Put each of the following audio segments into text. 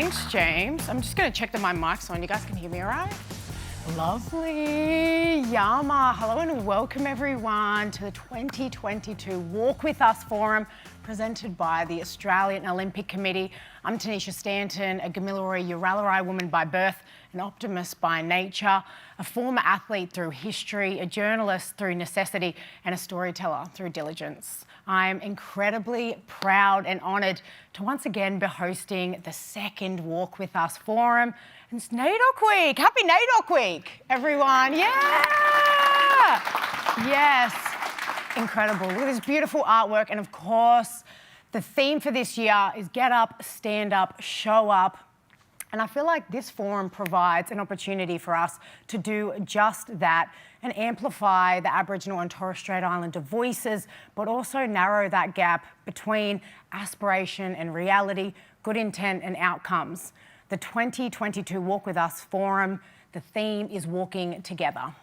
Thanks, James. I'm just going to check that my mic's on. You guys can hear me all right? Lovely. Yama. Hello and welcome everyone to the 2022 Walk With Us Forum presented by the Australian Olympic Committee. I'm Tanisha Stanton, a Gamilaroi Uralarai woman by birth, an optimist by nature, a former athlete through history, a journalist through necessity, and a storyteller through diligence. I'm incredibly proud and honoured to once again be hosting the second Walk With Us Forum. And it's NAIDOC Week. Happy NAIDOC Week, everyone. Yeah! Yes. Incredible. Look at this beautiful artwork. And of course, the theme for this year is get up, stand up, show up. And I feel like this forum provides an opportunity for us to do just that and amplify the Aboriginal and Torres Strait Islander voices, but also narrow that gap between aspiration and reality, good intent and outcomes. The 2022 Walk With Us Forum, the theme is walking together,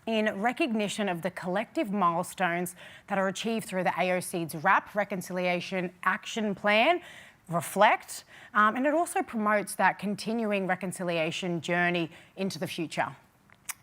in recognition of the collective milestones that are achieved through the AOC's RAP Reconciliation Action Plan, Reflect, and it also promotes that continuing reconciliation journey into the future.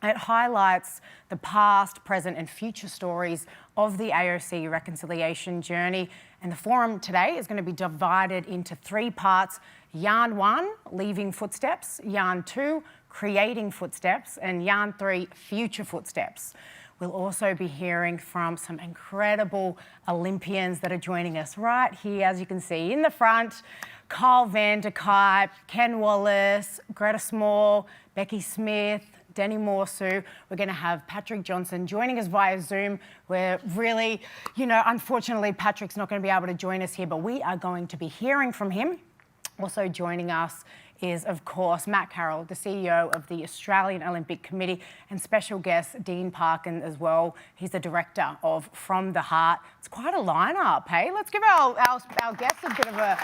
It highlights the past, present and future stories of the AOC reconciliation journey, and the forum today is going to be divided into three parts. Yarn 1, leaving footsteps, Yarn 2, creating footsteps, and Yarn 3, future footsteps. We'll also be hearing from some incredible Olympians that are joining us right here, as you can see in the front. Carroll, Vander-Kuyp, Ken Wallace, Greta, Beki Smith, Morseu. We're going to have Patrick Johnson joining us via Zoom. We're really, unfortunately, Patrick's not going to be able to join us here, but we are going to be hearing from him. Also joining us is, of course, Matt Carroll, the CEO of the Australian Olympic Committee, and special guest Dean Parkin as well. He's the director of From the Heart. It's quite a lineup, hey? Let's give our guests a bit of a,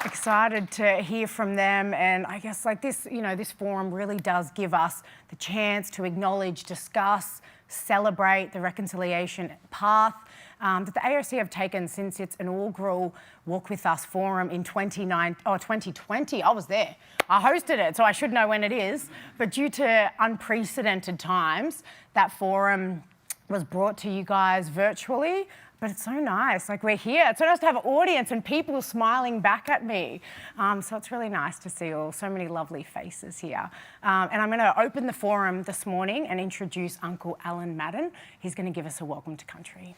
excited to hear from them. And I guess this forum really does give us the chance to acknowledge, discuss, celebrate the reconciliation path that the AOC have taken since its inaugural Walk With Us Forum in 2020. I was there. I hosted it, so I should know when it is. But due to unprecedented times, that forum was brought to you guys virtually. But it's so nice, we're here. It's so nice to have an audience and people smiling back at me. So it's really nice to see so many lovely faces here. And I'm gonna open the forum this morning and introduce Uncle Alan Madden. He's gonna give us a welcome to country.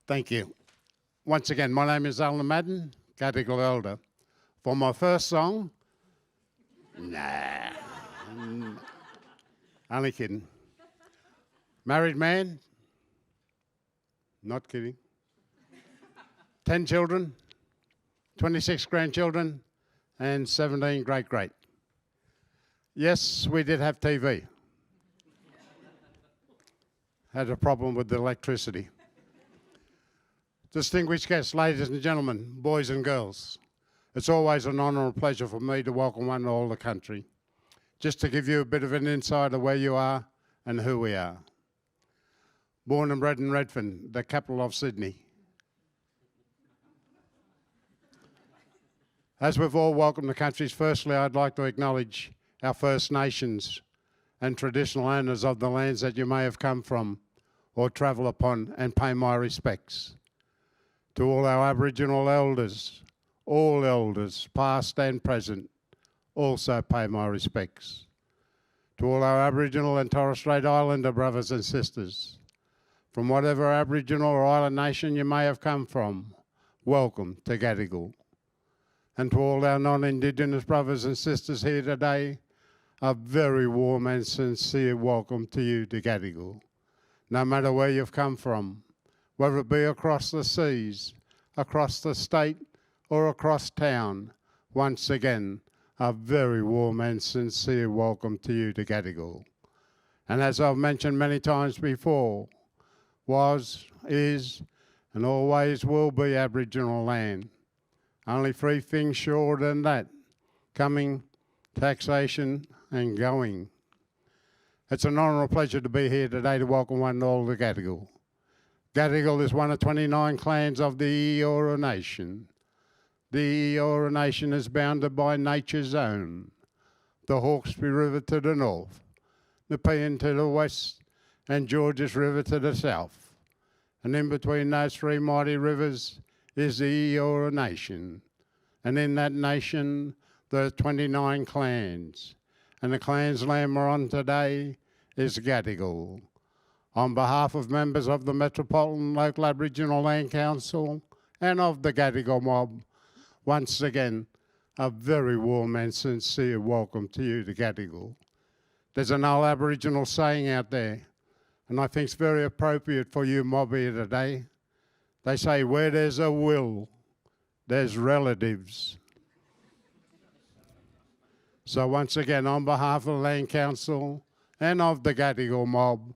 Thank you. Once again, my name is Alan Madden, Gadigal Elder. For my first song, only kidding. Married man, not kidding. 10 children, 26 grandchildren, and 17 great-great. Yes, we did have TV. Had a problem with the electricity. Distinguished guests, ladies and gentlemen, boys and girls, it's always an honour and pleasure for me to welcome one and all the country. Just to give you a bit of an insight of where you are and who we are. Born and bred in Redfern, the capital of Sydney. As we've all welcomed the countries, firstly I'd like to acknowledge our First Nations and traditional owners of the lands that you may have come from or travel upon, and pay my respects. To all our Aboriginal elders, all elders, past and present, also pay my respects. To all our Aboriginal and Torres Strait Islander brothers and sisters, from whatever Aboriginal or island nation you may have come from, welcome to Gadigal. And to all our non-Indigenous brothers and sisters here today, a very warm and sincere welcome to you to Gadigal. No matter where you've come from, whether it be across the seas, across the state, or across town, once again, a very warm and sincere welcome to you to Gadigal. And as I've mentioned many times before, was, is, and always will be Aboriginal land. Only three things shorter than that: coming, taxation, and going. It's an honour and pleasure to be here today to welcome one and all to Gadigal. Gadigal is one of 29 clans of the Eora Nation. The Eora Nation is bounded by nature's own, the Hawkesbury River to the north, Nepean to the west, and Georges River to the south. And in between those three mighty rivers is the Eora Nation. And in that nation, there are 29 clans. And the clan's land we're on today is Gadigal. On behalf of members of the Metropolitan Local Aboriginal Land Council and of the Gadigal mob, once again, a very warm and sincere welcome to you to Gadigal. There's an old Aboriginal saying out there, and I think it's very appropriate for you mob here today. They say, where there's a will, there's relatives. So once again, on behalf of the Land Council and of the Gadigal mob,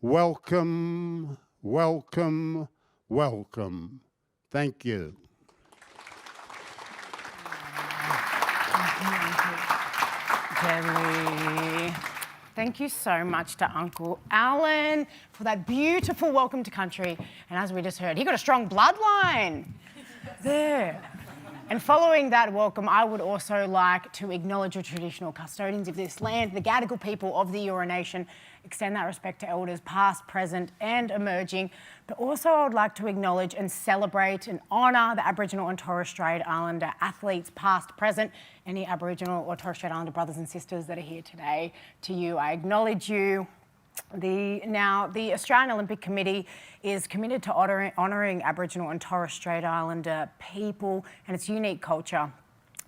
welcome, welcome, welcome. Thank you. Deadly. Thank you so much to Uncle Alan for that beautiful welcome to country. And as we just heard, he got a strong bloodline there. And following that welcome, I would also like to acknowledge the traditional custodians of this land, the Gadigal people of the Eora Nation, extend that respect to elders past, present and emerging. But also I would like to acknowledge and celebrate and honour the Aboriginal and Torres Strait Islander athletes past, present, any Aboriginal or Torres Strait Islander brothers and sisters that are here today. To you, I acknowledge you. The Australian Olympic Committee is committed to honouring Aboriginal and Torres Strait Islander people and its unique culture,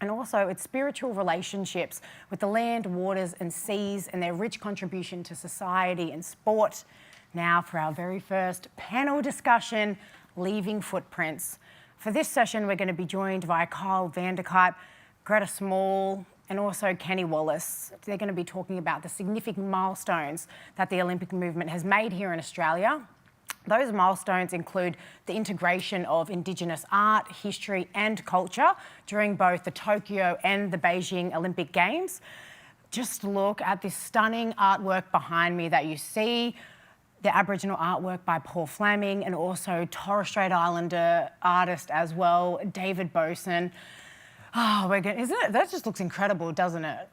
and also its spiritual relationships with the land, waters and seas and their rich contribution to society and sport. Now for our very first panel discussion, Leaving Footprints. For this session, we're going to be joined by Carroll, Vander-Kuyp, Greta and also Kenny Wallace. They're going to be talking about the significant milestones that the Olympic movement has made here in Australia. Those milestones include the integration of Indigenous art, history and culture during both the Tokyo and the Beijing Olympic Games. Just look at this stunning artwork behind me that you see, the Aboriginal artwork by Paul Fleming and also Torres Strait Islander artist as well, David Boson. Oh, isn't it? That just looks incredible, doesn't it?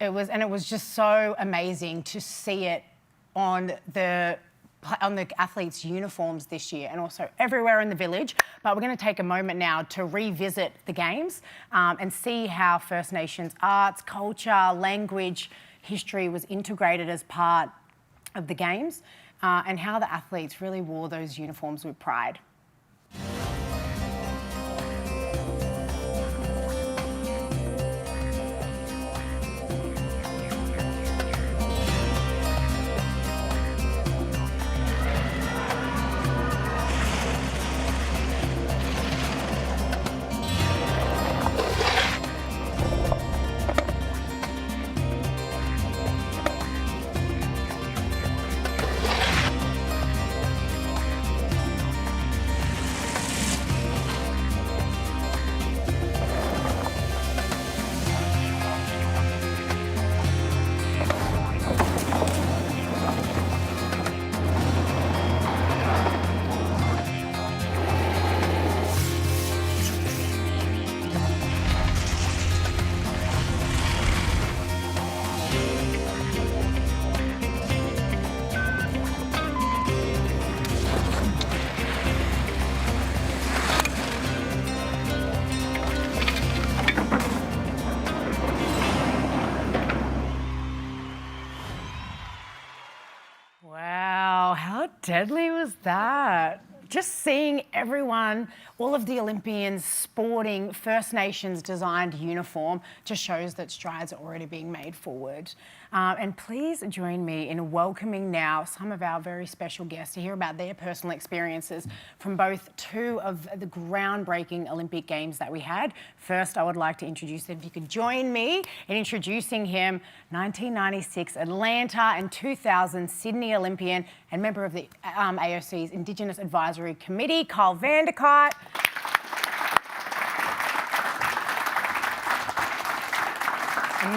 It was just so amazing to see it on the athletes' uniforms this year and also everywhere in the village. But we're going to take a moment now to revisit the Games and see how First Nations arts, culture, language, history was integrated as part of the Games and how the athletes really wore those uniforms with pride. Wow, how deadly was that? Just seeing everyone, all of the Olympians sporting First Nations designed uniform just shows that strides are already being made forward. And please join me in welcoming now some of our very special guests to hear about their personal experiences from both two of the groundbreaking Olympic Games that we had. First, I would like to introduce them. If you could join me in introducing him, 1996 Atlanta and 2000 Sydney Olympian and member of the AOC's Indigenous Advisory Committee, Carroll Vander-Kuyp.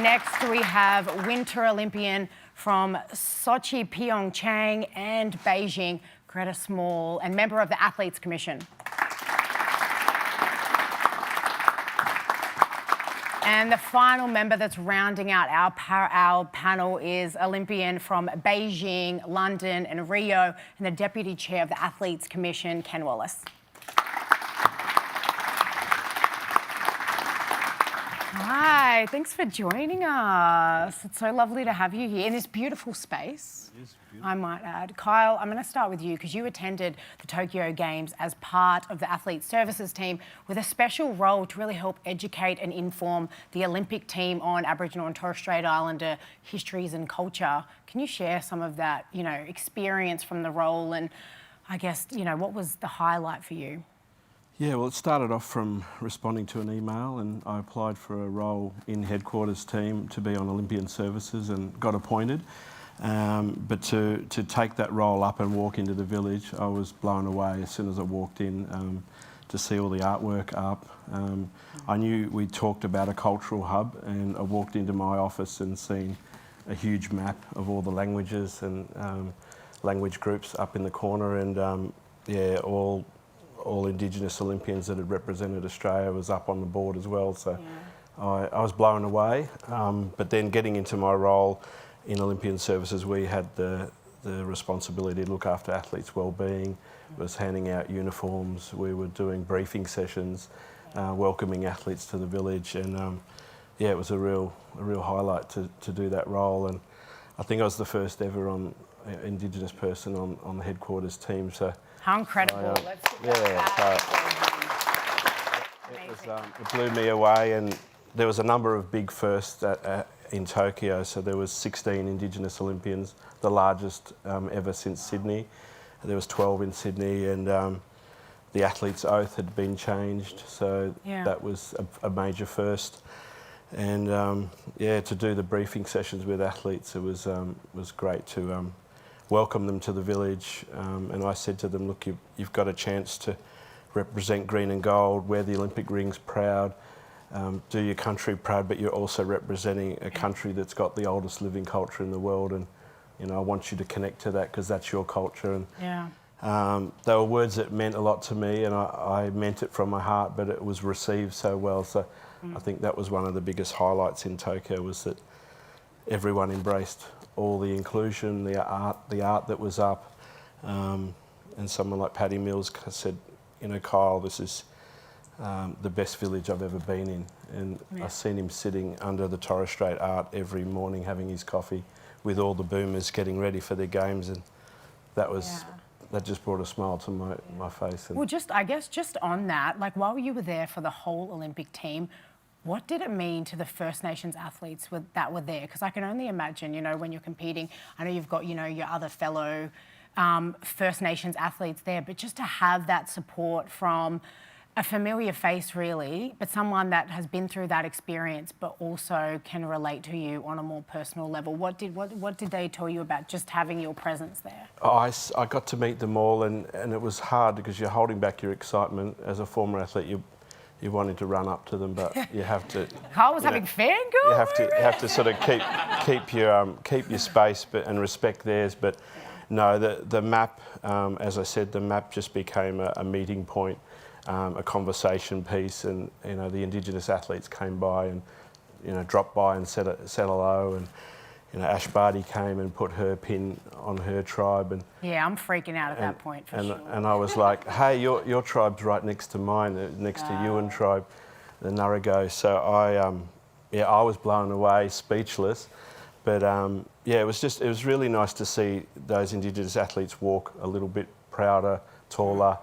Next, we have Winter Olympian from Sochi, Pyeongchang and Beijing, Greta and member of the Athletes Commission. And the final member that's rounding out our panel is Olympian from Beijing, London and Rio, and the Deputy Chair of the Athletes Commission, Ken Wallace. Hi, thanks for joining us. It's so lovely to have you here in this beautiful space. It is beautiful. I might add. Kyle, I'm going to start with you because you attended the Tokyo Games as part of the Athlete Services team with a special role to really help educate and inform the Olympic team on Aboriginal and Torres Strait Islander histories and culture. Can you share some of that, experience from the role and I guess, what was the highlight for you? Yeah, well, it started off from responding to an email, and I applied for a role in headquarters team to be on Olympian services and got appointed. But to take that role up and walk into the village, I was blown away as soon as I walked in to see all the artwork up. I knew we talked about a cultural hub, and I walked into my office and seen a huge map of all the languages and language groups up in the corner, and all Indigenous Olympians that had represented Australia was up on the board as well. So I was blown away. But then getting into my role in Olympian services, we had the responsibility to look after athletes' well-being, was handing out uniforms, we were doing briefing sessions, welcoming athletes to the village, and it was a real highlight to do that role. And I think I was the first ever Indigenous person on the headquarters team. So how incredible. Let's get it blew me away, and there was a number of big firsts in Tokyo. So there was 16 Indigenous Olympians, the largest ever since Sydney. There was 12 in Sydney, and the athlete's oath had been changed, so that was a major first. And to do the briefing sessions with athletes, it was great to welcome them to the village, and I said to them, look, you've got a chance to represent green and gold, wear the Olympic rings proud, do your country proud, but you're also representing a country that's got the oldest living culture in the world, and I want you to connect to that because that's your culture. And they were words that meant a lot to me, and I meant it from my heart, but it was received so well. So I think that was one of the biggest highlights in Tokyo, was that everyone embraced all the inclusion, the art that was up, and someone like Paddy Mills said, Kyle, this is the best village I've ever been in. And I've seen him sitting under the Torres Strait art every morning having his coffee with all the boomers getting ready for their games, and that just brought a smile to my face. And well, I guess just on that, like while you were there for the whole Olympic team, what did it mean to the First Nations athletes that were there? Because I can only imagine, when you're competing, I know you've got, your other fellow First Nations athletes there, but just to have that support from a familiar face, really, but someone that has been through that experience, but also can relate to you on a more personal level. What did they tell you about just having your presence there? I got to meet them all, and it was hard because you're holding back your excitement. As a former athlete, you wanted to run up to them, but you have to. Carl was having fangirl. You have to sort of keep your space, and respect theirs. But no, the map, as I said, the map just became a meeting point, a conversation piece, and the Indigenous athletes came by and dropped by and said hello, and Ash Barty came and put her pin on her tribe, and I'm freaking out at that point for sure. And I was like, hey, your tribe's right next to mine, next to Ewan tribe, the Narago. So I was blown away, speechless. But it was really nice to see those Indigenous athletes walk a little bit prouder, taller,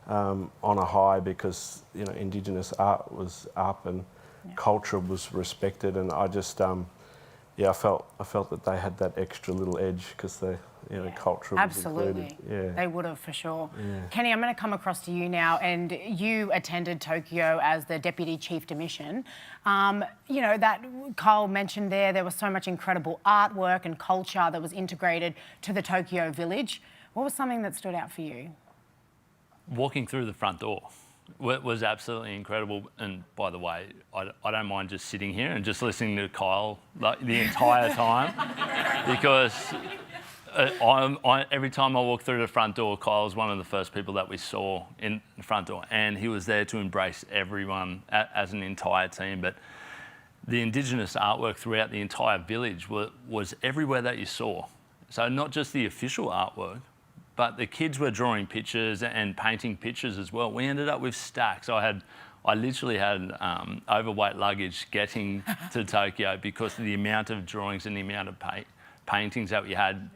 on a high, because Indigenous art was up and culture was respected, and I just I felt that they had that extra little edge because the culture was included. Yeah, they would have for sure. Yeah. Kenny, I'm going to come across to you now, and you attended Tokyo as the Deputy Chief de Mission. That Kyle mentioned there was so much incredible artwork and culture that was integrated to the Tokyo village. What was something that stood out for you? Walking through the front door. was absolutely incredible. And by the way, I don't mind just sitting here and just listening to Kyle like the entire time because every time I walk through the front door, Kyle was one of the first people that we saw in the front door, and he was there to embrace everyone as an entire team. But the Indigenous artwork throughout the entire village was everywhere that you saw. So not just the official artwork, but the kids were drawing pictures and painting pictures as well. We ended up with stacks. I literally had overweight luggage getting to Tokyo because of the amount of drawings and the amount of paintings that we had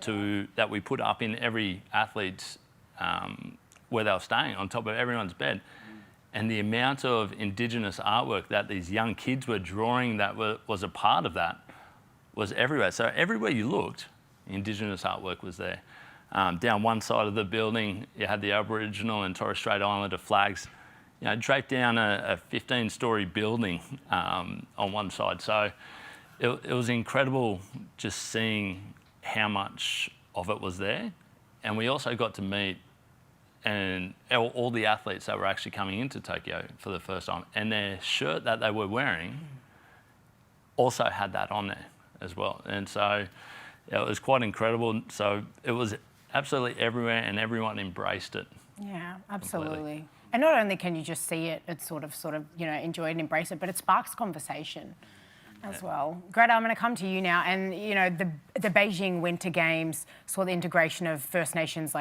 that we put up in every athlete's where they were staying on top of everyone's bed. And the amount of Indigenous artwork that these young kids were drawing that was a part of that was everywhere. So everywhere you looked, Indigenous artwork was there. Down one side of the building, you had the Aboriginal and Torres Strait Islander flags, draped down a 15-storey building on one side. So it was incredible just seeing how much of it was there. And we also got to meet all the athletes that were actually coming into Tokyo for the first time. And their shirt that they were wearing also had that on there as well. And so it was quite incredible. So it was absolutely everywhere and everyone embraced it. Yeah, absolutely. Completely. And not only can you just see it, it's sort of, enjoy it and embrace it, but it sparks conversation as well. Greta, I'm going to come to you now. And, the Beijing Winter Games saw the integration of First Nations,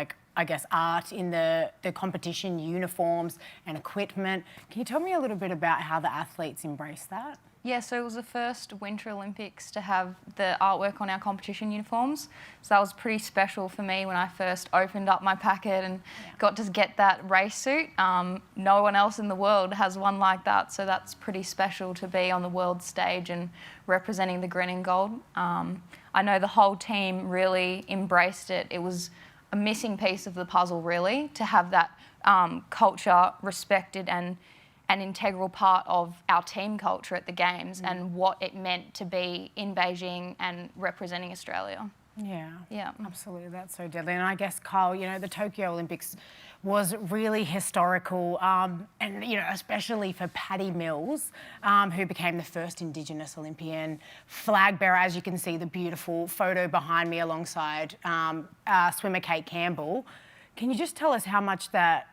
art in the competition uniforms and equipment. Can you tell me a little bit about how the athletes embraced that? Yeah, so it was the first Winter Olympics to have the artwork on our competition uniforms. So that was pretty special for me when I first opened up my packet and got to get that race suit. No one else in the world has one like that, so that's pretty special to be on the world stage and representing the green and gold. I know the whole team really embraced it. It was a missing piece of the puzzle, really, to have that culture respected and an integral part of our team culture at the Games and what it meant to be in Beijing and representing Australia. Yeah, absolutely. That's so deadly. And I guess, Kyle, the Tokyo Olympics was really historical, and especially for Patty Mills, who became the first Indigenous Olympian flag bearer. As you can see, the beautiful photo behind me alongside swimmer Kate Campbell. Can you just tell us how much that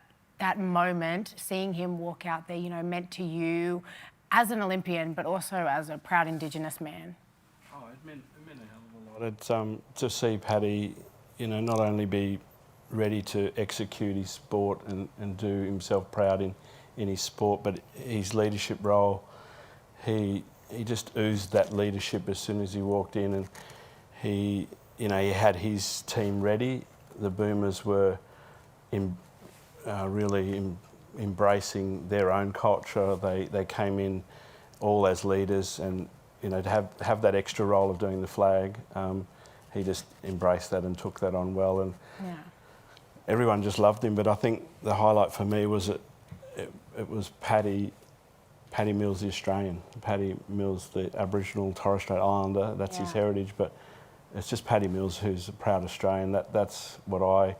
moment, seeing him walk out there, meant to you as an Olympian, but also as a proud Indigenous man? Oh, it meant a hell of a lot. To see Paddy, not only be ready to execute his sport and do himself proud in his sport, but his leadership role, he just oozed that leadership as soon as he walked in, and he had his team ready. The Boomers were really embracing their own culture. They came in all as leaders, and to have that extra role of doing the flag, he just embraced that and took that on well, and everyone just loved him. But I think the highlight for me was it was Paddy Mills, the Australian. Paddy Mills, the Aboriginal Torres Strait Islander. That's his heritage, but it's just Paddy Mills who's a proud Australian. That's what I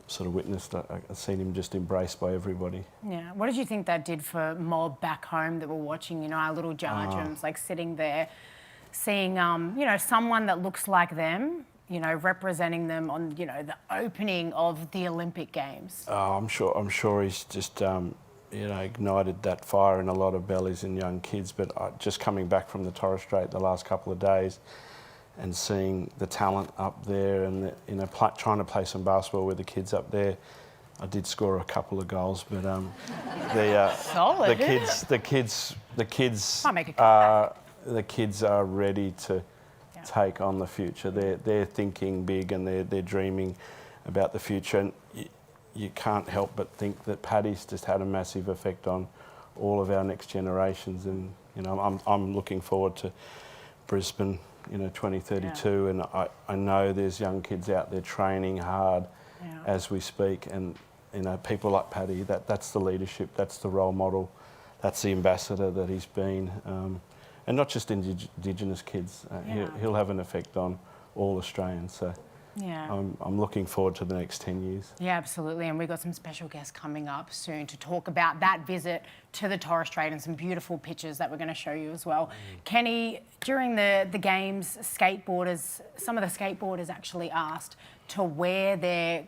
sort of witnessed. I've seen him just embraced by everybody. Yeah. What did you think that did for mob back home that were watching, our little Jarjums, sitting there, seeing, someone that looks like them, representing them on, the opening of the Olympic Games? Oh, I'm sure he's just, ignited that fire in a lot of bellies and young kids. But just coming back from the Torres Strait the last couple of days, and seeing the talent up there, and trying to play some basketball with the kids up there. I did score a couple of goals, but Solid. the kids are ready to take on the future. They're thinking big, and they're dreaming about the future. And you can't help but think that Paddy's just had a massive effect on all of our next generations. And I'm looking forward to Brisbane, 2032, and I know there's young kids out there training hard as we speak, and people like Paddy, that's the leadership, that's the role model, that's the ambassador that he's been, and not just Indigenous kids. He'll have an effect on all Australians. So Yeah. I'm looking forward to the next 10 years. Yeah, absolutely. And we've got some special guests coming up soon to talk about that visit to the Torres Strait and some beautiful pictures that we're going to show you as well. Kenny, during the games, some of the skateboarders actually asked to wear their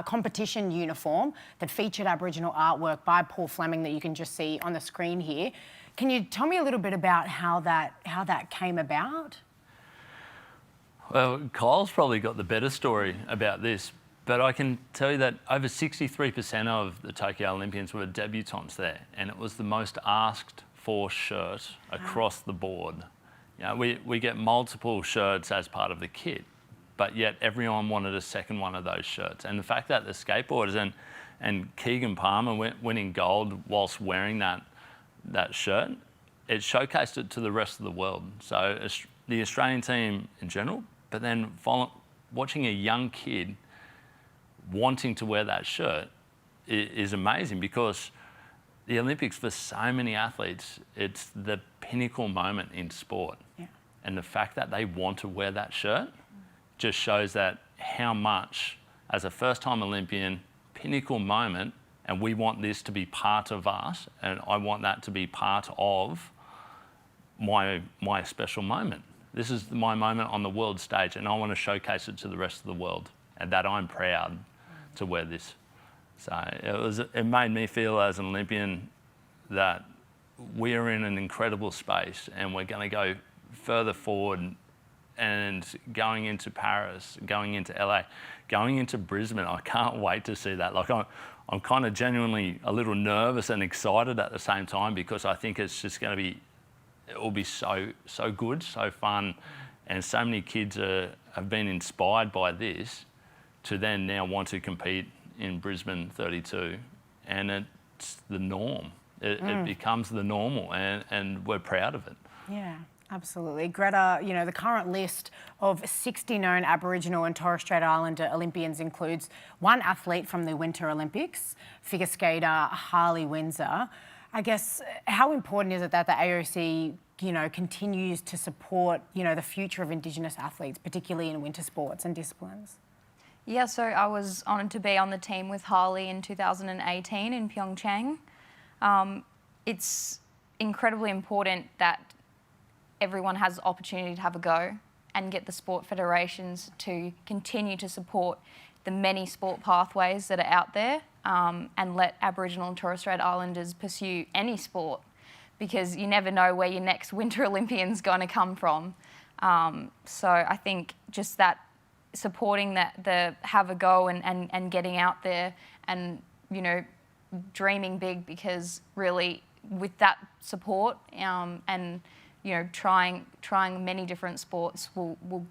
competition uniform that featured Aboriginal artwork by Paul Fleming that you can just see on the screen here. Can you tell me a little bit about how that came about? Well, Kyle's probably got the better story about this, but I can tell you that over 63% of the Tokyo Olympians were debutantes there, and it was the most asked for shirt across the board. You know, we get multiple shirts as part of the kit, but yet everyone wanted a second one of those shirts. And the fact that the skateboarders and Keegan Palmer winning gold whilst wearing that shirt, it showcased it to the rest of the world. So the Australian team in general, but then watching a young kid wanting to wear that shirt is amazing, because the Olympics, for so many athletes, it's the pinnacle moment in sport. Yeah. And the fact that they want to wear that shirt just shows that how much, as a first-time Olympian, pinnacle moment, and we want this to be part of us, and I want that to be part of my special moment. This is my moment on the world stage, and I want to showcase it to the rest of the world, and that I'm proud to wear this. So it made me feel as an Olympian that we're in an incredible space, and we're going to go further forward, and going into Paris, going into LA, going into Brisbane. I can't wait to see that. Like, I'm kind of genuinely a little nervous and excited at the same time, because I think it's just going to be, it will be so good, so fun, and so many kids have been inspired by this to then now want to compete in Brisbane 32, and it's the norm. It becomes the normal, and we're proud of it. Yeah, absolutely. Greta, you know, the current list of 60 known Aboriginal and Torres Strait Islander Olympians includes one athlete from the Winter Olympics, figure skater Harley Windsor. I guess, how important is it that the AOC, you know, continues to support, you know, the future of Indigenous athletes, particularly in winter sports and disciplines? Yeah, so I was honoured to be on the team with Harley in 2018 in Pyeongchang. It's incredibly important that everyone has the opportunity to have a go and get the sport federations to continue to support the many sport pathways that are out there, and let Aboriginal and Torres Strait Islanders pursue any sport, because you never know where your next Winter Olympian's going to come from. So I think just that supporting the have a go and getting out there and, you know, dreaming big, because really with that support and, you know, trying many different sports will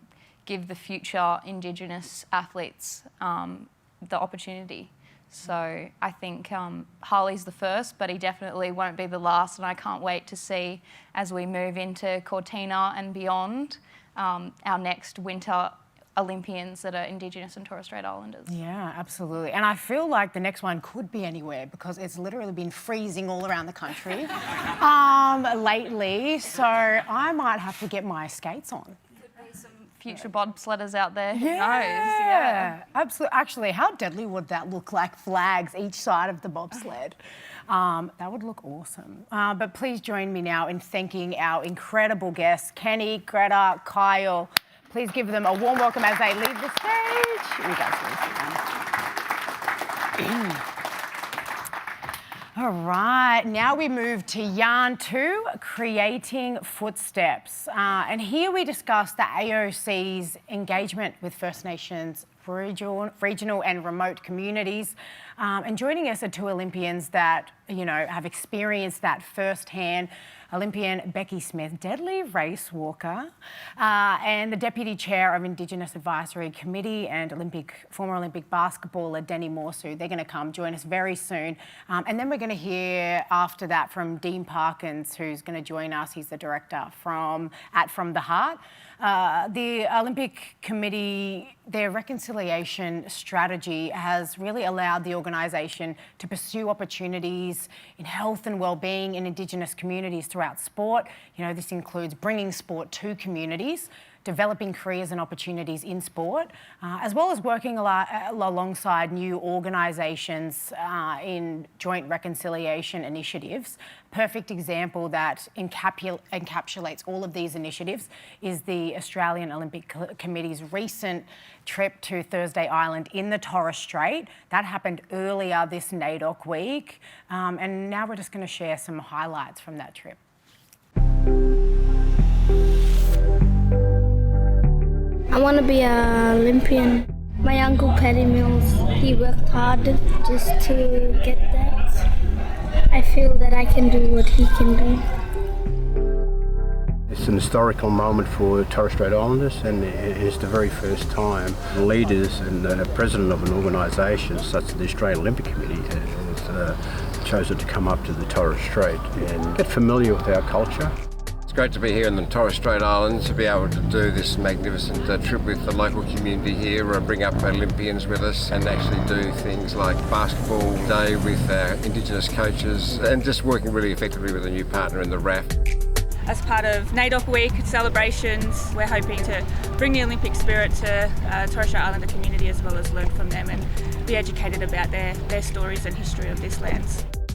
give the future Indigenous athletes the opportunity. So I think Harley's the first, but he definitely won't be the last, and I can't wait to see, as we move into Cortina and beyond, our next Winter Olympians that are Indigenous and Torres Strait Islanders. Yeah, absolutely. And I feel like the next one could be anywhere, because it's literally been freezing all around the country lately. So I might have to get my skates on. Could be some future bobsledders out there. Who knows? Yeah, absolutely. Actually, how deadly would that look, like flags each side of the bobsled? That would look awesome. But please join me now in thanking our incredible guests, Kenny, Greta, Kyle. Please give them a warm welcome as they leave the stage. You guys can see them. All right, now we move to Yarn 2, Creating Footsteps. And here we discuss the AOC's engagement with First Nations, regional and remote communities. And joining us are two Olympians that, you know, have experienced that firsthand. Olympian Beki Smith, deadly race walker, and the Deputy Chair of Indigenous Advisory Committee and former Olympic basketballer Denny Morseu. They're going to come join us very soon. And then we're going to hear after that from Dean Parkin, who's going to join us. He's the director From the Heart. The Olympic Committee, their reconciliation strategy has really allowed the organisation to pursue opportunities in health and wellbeing in Indigenous communities throughout sport. You know, this includes bringing sport to communities, developing careers and opportunities in sport, as well as working alongside new organisations in joint reconciliation initiatives. Perfect example that encapsulates all of these initiatives is the Australian Olympic Committee's recent trip to Thursday Island in the Torres Strait. That happened earlier this NAIDOC week. And now we're just going to share some highlights from that trip. I want to be an Olympian. My uncle Paddy Mills, he worked hard just to get that. I feel that I can do what he can do. It's an historical moment for Torres Strait Islanders, and it's the very first time leaders and the president of an organisation such as the Australian Olympic Committee has chosen to come up to the Torres Strait and get familiar with our culture. It's great to be here in the Torres Strait Islands, to be able to do this magnificent trip with the local community here, bring up Olympians with us and actually do things like basketball day with our Indigenous coaches and just working really effectively with a new partner in the RAF. As part of NAIDOC Week celebrations, we're hoping to bring the Olympic spirit to Torres Strait Islander community as well as learn from them and be educated about their stories and history of this land.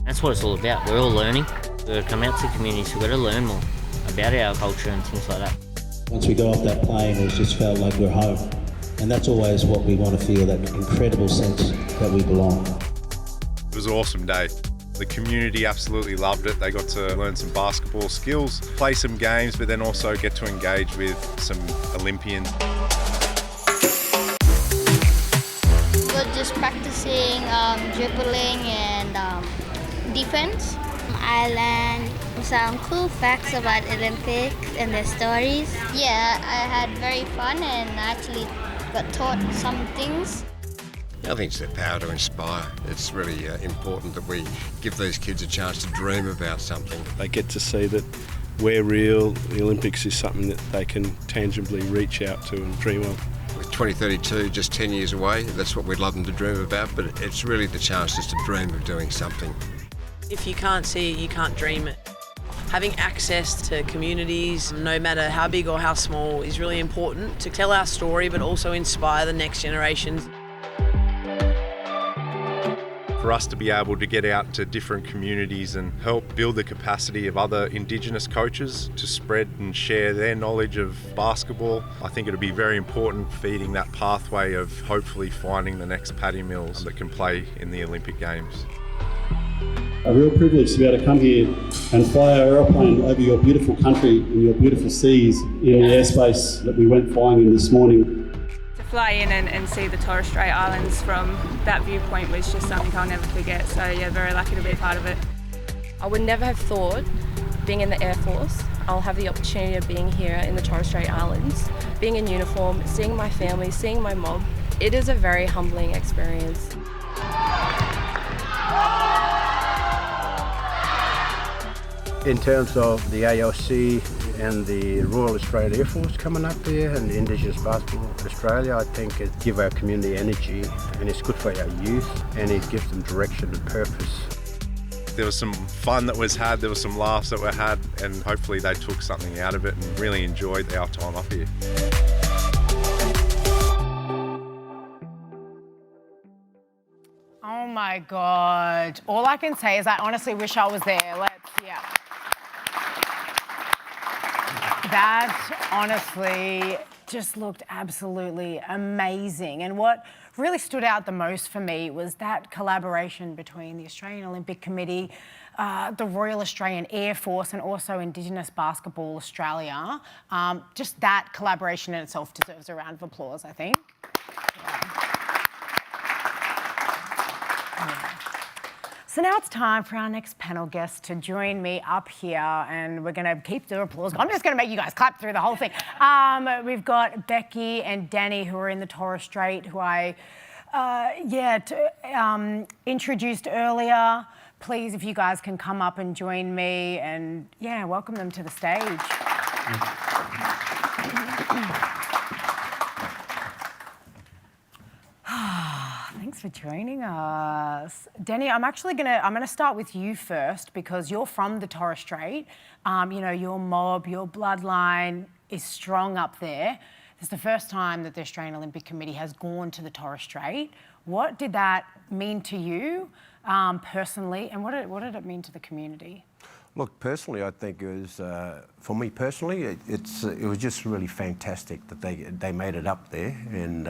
That's what it's all about. We're all learning. We've got to come out to the community, so we've got to learn more about our culture and things like that. Once we got off that plane, it just felt like we're home. And that's always what we want to feel, that incredible sense that we belong. It was an awesome day. The community absolutely loved it. They got to learn some basketball skills, play some games, but then also get to engage with some Olympians. We're just practicing dribbling and defense. I learned some cool facts about Olympics and their stories. Yeah, I had very fun and actually got taught some things. I think it's their power to inspire. It's really important that we give these kids a chance to dream about something. They get to see that we're real. The Olympics is something that they can tangibly reach out to and dream of. With 2032 just 10 years away, that's what we'd love them to dream about, but it's really the chance just to dream of doing something. If you can't see it, you can't dream it. Having access to communities, no matter how big or how small, is really important to tell our story but also inspire the next generations. For us to be able to get out to different communities and help build the capacity of other Indigenous coaches to spread and share their knowledge of basketball, I think it'll be very important feeding that pathway of hopefully finding the next Paddy Mills that can play in the Olympic Games. A real privilege to be able to come here and fly our aeroplane over your beautiful country and your beautiful seas in the airspace that we went flying in this morning. To fly in and see the Torres Strait Islands from that viewpoint was just something I'll never forget. So yeah, very lucky to be a part of it. I would never have thought, being in the Air Force, I'll have the opportunity of being here in the Torres Strait Islands, being in uniform, seeing my family, seeing my mom. It is a very humbling experience. In terms of the AOC and the Royal Australian Air Force coming up there and the Indigenous Basketball Australia, I think it gives our community energy and it's good for our youth and it gives them direction and purpose. There was some fun that was had, there was some laughs that were had, and hopefully they took something out of it and really enjoyed our time up here. Oh my God. All I can say is I honestly wish I was there. That honestly just looked absolutely amazing. And what really stood out the most for me was that collaboration between the Australian Olympic Committee, the Royal Australian Air Force, and also Indigenous Basketball Australia. Just that collaboration in itself deserves a round of applause, I think. So now it's time for our next panel guest to join me up here, and we're going to keep the applause. I'm just going to make you guys clap through the whole thing. We've got Beki and Danny, who are in the Torres Strait, who I introduced earlier. Please, if you guys can come up and join me and, welcome them to the stage. Thanks for joining us. Danny, I'm gonna start with you first because you're from the Torres Strait. Your mob, your bloodline, is strong up there. It's the first time that the Australian Olympic Committee has gone to the Torres Strait. What did that mean to you personally, and what did it mean to the community? Look, personally, I think it was, for me personally, it was just really fantastic that they made it up there, and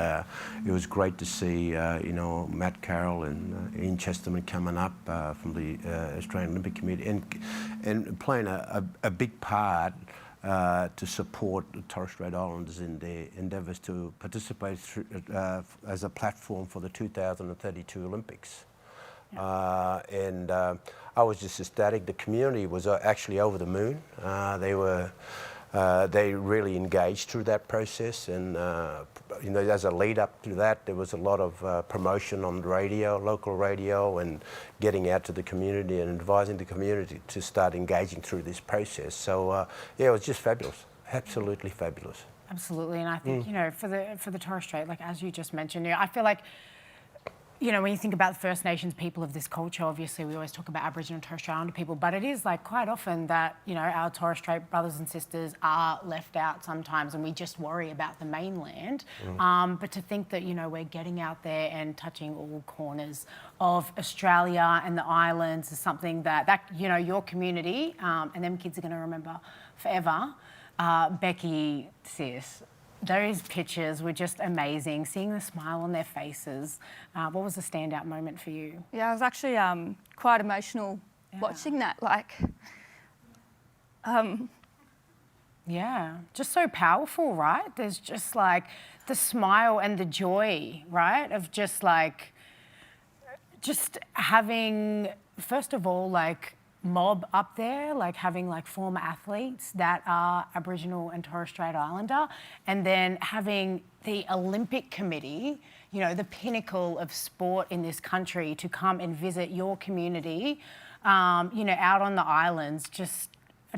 it was great to see, you know, Matt Carroll and Ian Chesterman coming up from the Australian Olympic Committee and playing a big part to support the Torres Strait Islanders in their endeavours to participate as a platform for the 2032 Olympics. Yeah. I was just ecstatic. The community was actually over the moon. They really engaged through that process, and you know, as a lead up to that, there was a lot of promotion on the radio, local radio, and getting out to the community and advising the community to start engaging through this process. So yeah, it was just fabulous, absolutely fabulous. Absolutely, and I think you know, for the Torres Strait, like as you just mentioned, you know, I feel like, you know, when you think about the First Nations people of this culture, obviously we always talk about Aboriginal and Torres Strait Islander people, but it is like quite often that, you know, our Torres Strait brothers and sisters are left out sometimes, and we just worry about the mainland. But to think that, you know, we're getting out there and touching all corners of Australia and the islands is something that you know, your community and them kids are going to remember forever. Beki, sis, those pictures were just amazing. Seeing the smile on their faces. What was the standout moment for you? Yeah, I was actually quite emotional watching that. Like, yeah, just so powerful, right? There's just like the smile and the joy, right? Of just like, just having, first of all, like, mob up there, like having like former athletes that are Aboriginal and Torres Strait Islander, and then having the Olympic Committee, you know, the pinnacle of sport in this country, to come and visit your community, you know, out on the islands, just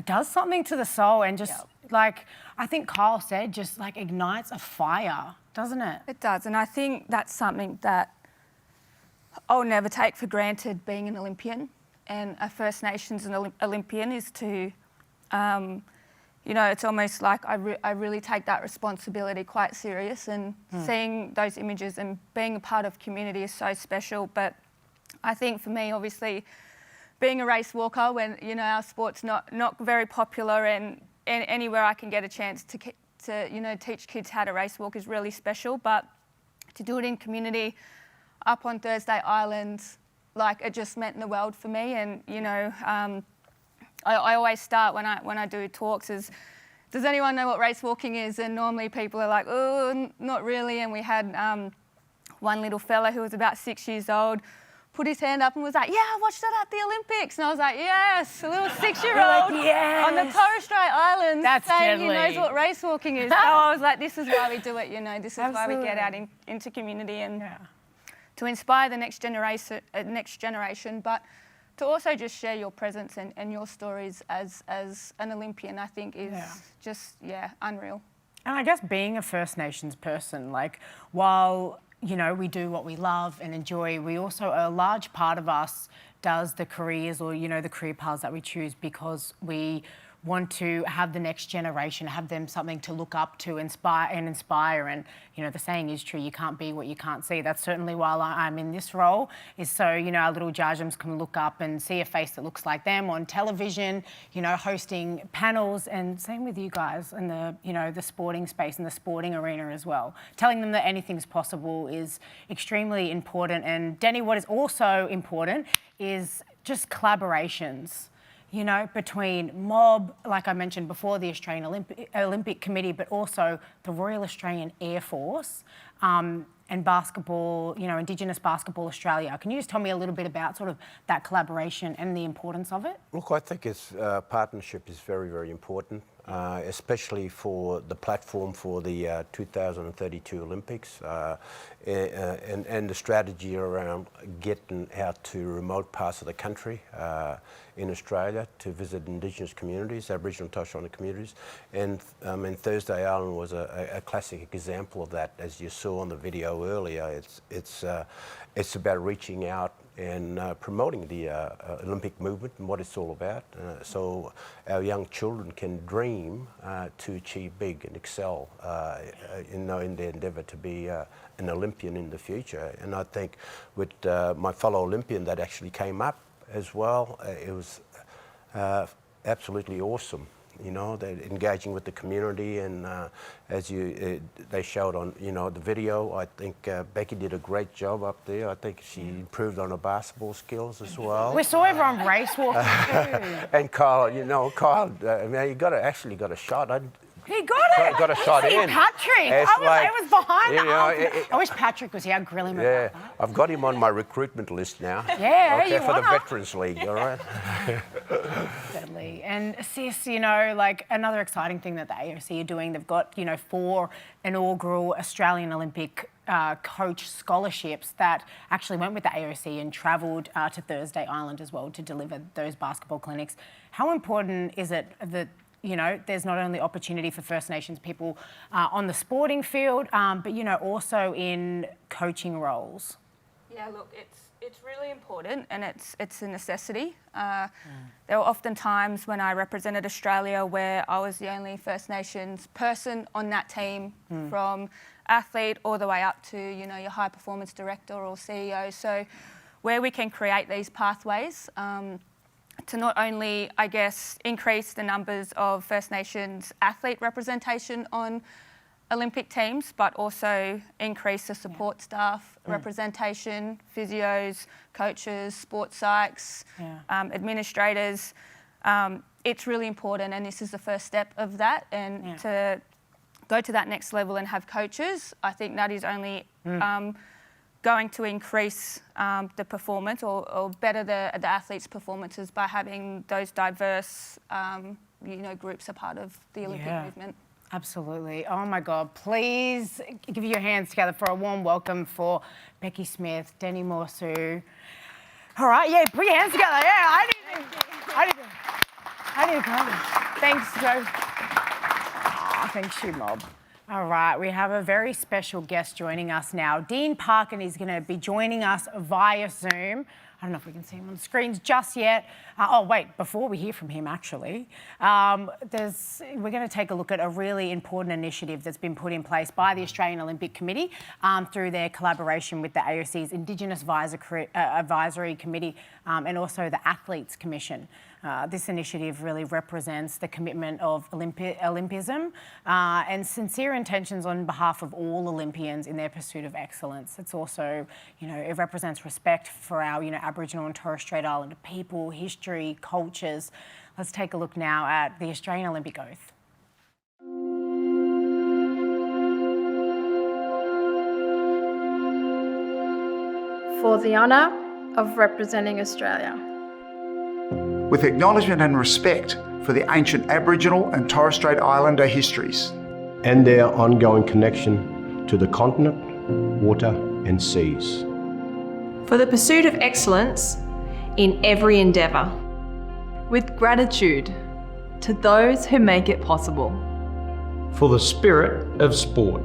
does something to the soul, and just like, I think Kyle said, just like ignites a fire, doesn't it? It does, and I think that's something that I'll never take for granted, being an Olympian. And a First Nations Olympian is to, you know, it's almost like I really take that responsibility quite serious, and seeing those images and being a part of community is so special. But I think for me, obviously, being a race walker, when, you know, our sport's not very popular, and anywhere I can get a chance to you know, teach kids how to race walk is really special. But to do it in community, up on Thursday Island, like, it just meant the world for me. And, you know, I always start when I do talks is, does anyone know what race walking is? And normally people are like, oh, not really. And we had one little fella who was about 6 years old put his hand up and was like, yeah, I watched that at the Olympics. And I was like, yes, a little 6-year-old on the Torres Strait Islands saying he knows what race walking is. So I was like, this is why we do it, you know, this is why we get out into community, and to inspire the next generation, but to also just share your presence and your stories as an Olympian, I think is just, unreal. And I guess being a First Nations person, like, while, you know, we do what we love and enjoy, we also, a large part of us does the careers, or, you know, the career paths that we choose because we want to have the next generation, have them something to look up to, inspire. And, you know, the saying is true, you can't be what you can't see. That's certainly why I'm in this role, is so, you know, our little Jarjams can look up and see a face that looks like them on television, you know, hosting panels, and same with you guys in the, you know, the sporting space and the sporting arena as well. Telling them that anything's possible is extremely important. And Denny, what is also important is just collaborations, you know, between mob, like I mentioned before, the Australian Olympic Committee, but also the Royal Australian Air Force, and basketball, you know, Indigenous Basketball Australia. Can you just tell me a little bit about sort of that collaboration and the importance of it? Look, I think partnership is very, very important, especially for the platform for the 2032 Olympics, and the strategy around getting out to remote parts of the country in Australia to visit Indigenous communities, Aboriginal and Torres Strait Islander communities. And Thursday Island was a classic example of that, as you saw on the video earlier. It's about reaching out and promoting the Olympic movement and what it's all about, so our young children can dream to achieve big and excel in their endeavour to be an Olympian in the future. And I think with my fellow Olympian that actually came up as well, it was absolutely awesome. You know, they're engaging with the community, and as they showed on, the video, I think Beki did a great job up there. I think she improved on her basketball skills as well. We saw everyone race walking too. And Carl, I mean, you got a shot. He got it. Got a shot in. Patrick. I was behind the I wish Patrick was here. I'd grill him about that. I've got him on my recruitment list now. Yeah, okay, for the Veterans League, all right? Deadly. And sis, like another exciting thing that the AOC are doing, they've got, 4 inaugural Australian Olympic coach scholarships that actually went with the AOC and travelled to Thursday Island as well to deliver those basketball clinics. How important is it that there's not only opportunity for First Nations people on the sporting field, but, also in coaching roles? Yeah, look, it's really important, and it's a necessity. There were often times when I represented Australia where I was the only First Nations person on that team, from athlete all the way up to, your high performance director or CEO. So where we can create these pathways, to not only, I guess, increase the numbers of First Nations athlete representation on Olympic teams, but also increase the support staff representation, physios, coaches, sports psychs, administrators. It's really important, and this is the first step of that. And to go to that next level and have coaches, I think that is only going to increase the performance or better the athletes' performances by having those diverse, groups a part of the Olympic movement. Absolutely. Oh my God, please give your hands together for a warm welcome for Beki Smith, Denny Morseu. All right, put your hands together. Yeah, I need to come. Thanks, Joe. Oh, thanks you, Mob. All right, we have a very special guest joining us now. Dean Parkin is going to be joining us via Zoom. I don't know if we can see him on the screens just yet. Before we hear from him, actually, we're going to take a look at a really important initiative that's been put in place by the Australian Olympic Committee through their collaboration with the AOC's Indigenous Advisory Committee and also the Athletes Commission. This initiative really represents the commitment of Olympism and sincere intentions on behalf of all Olympians in their pursuit of excellence. It's also, it represents respect for our, Aboriginal and Torres Strait Islander people, history, cultures. Let's take a look now at the Australian Olympic Oath. For the honour of representing Australia. With acknowledgement and respect for the ancient Aboriginal and Torres Strait Islander histories. And their ongoing connection to the continent, water and seas. For the pursuit of excellence in every endeavour. With gratitude to those who make it possible. For the spirit of sport.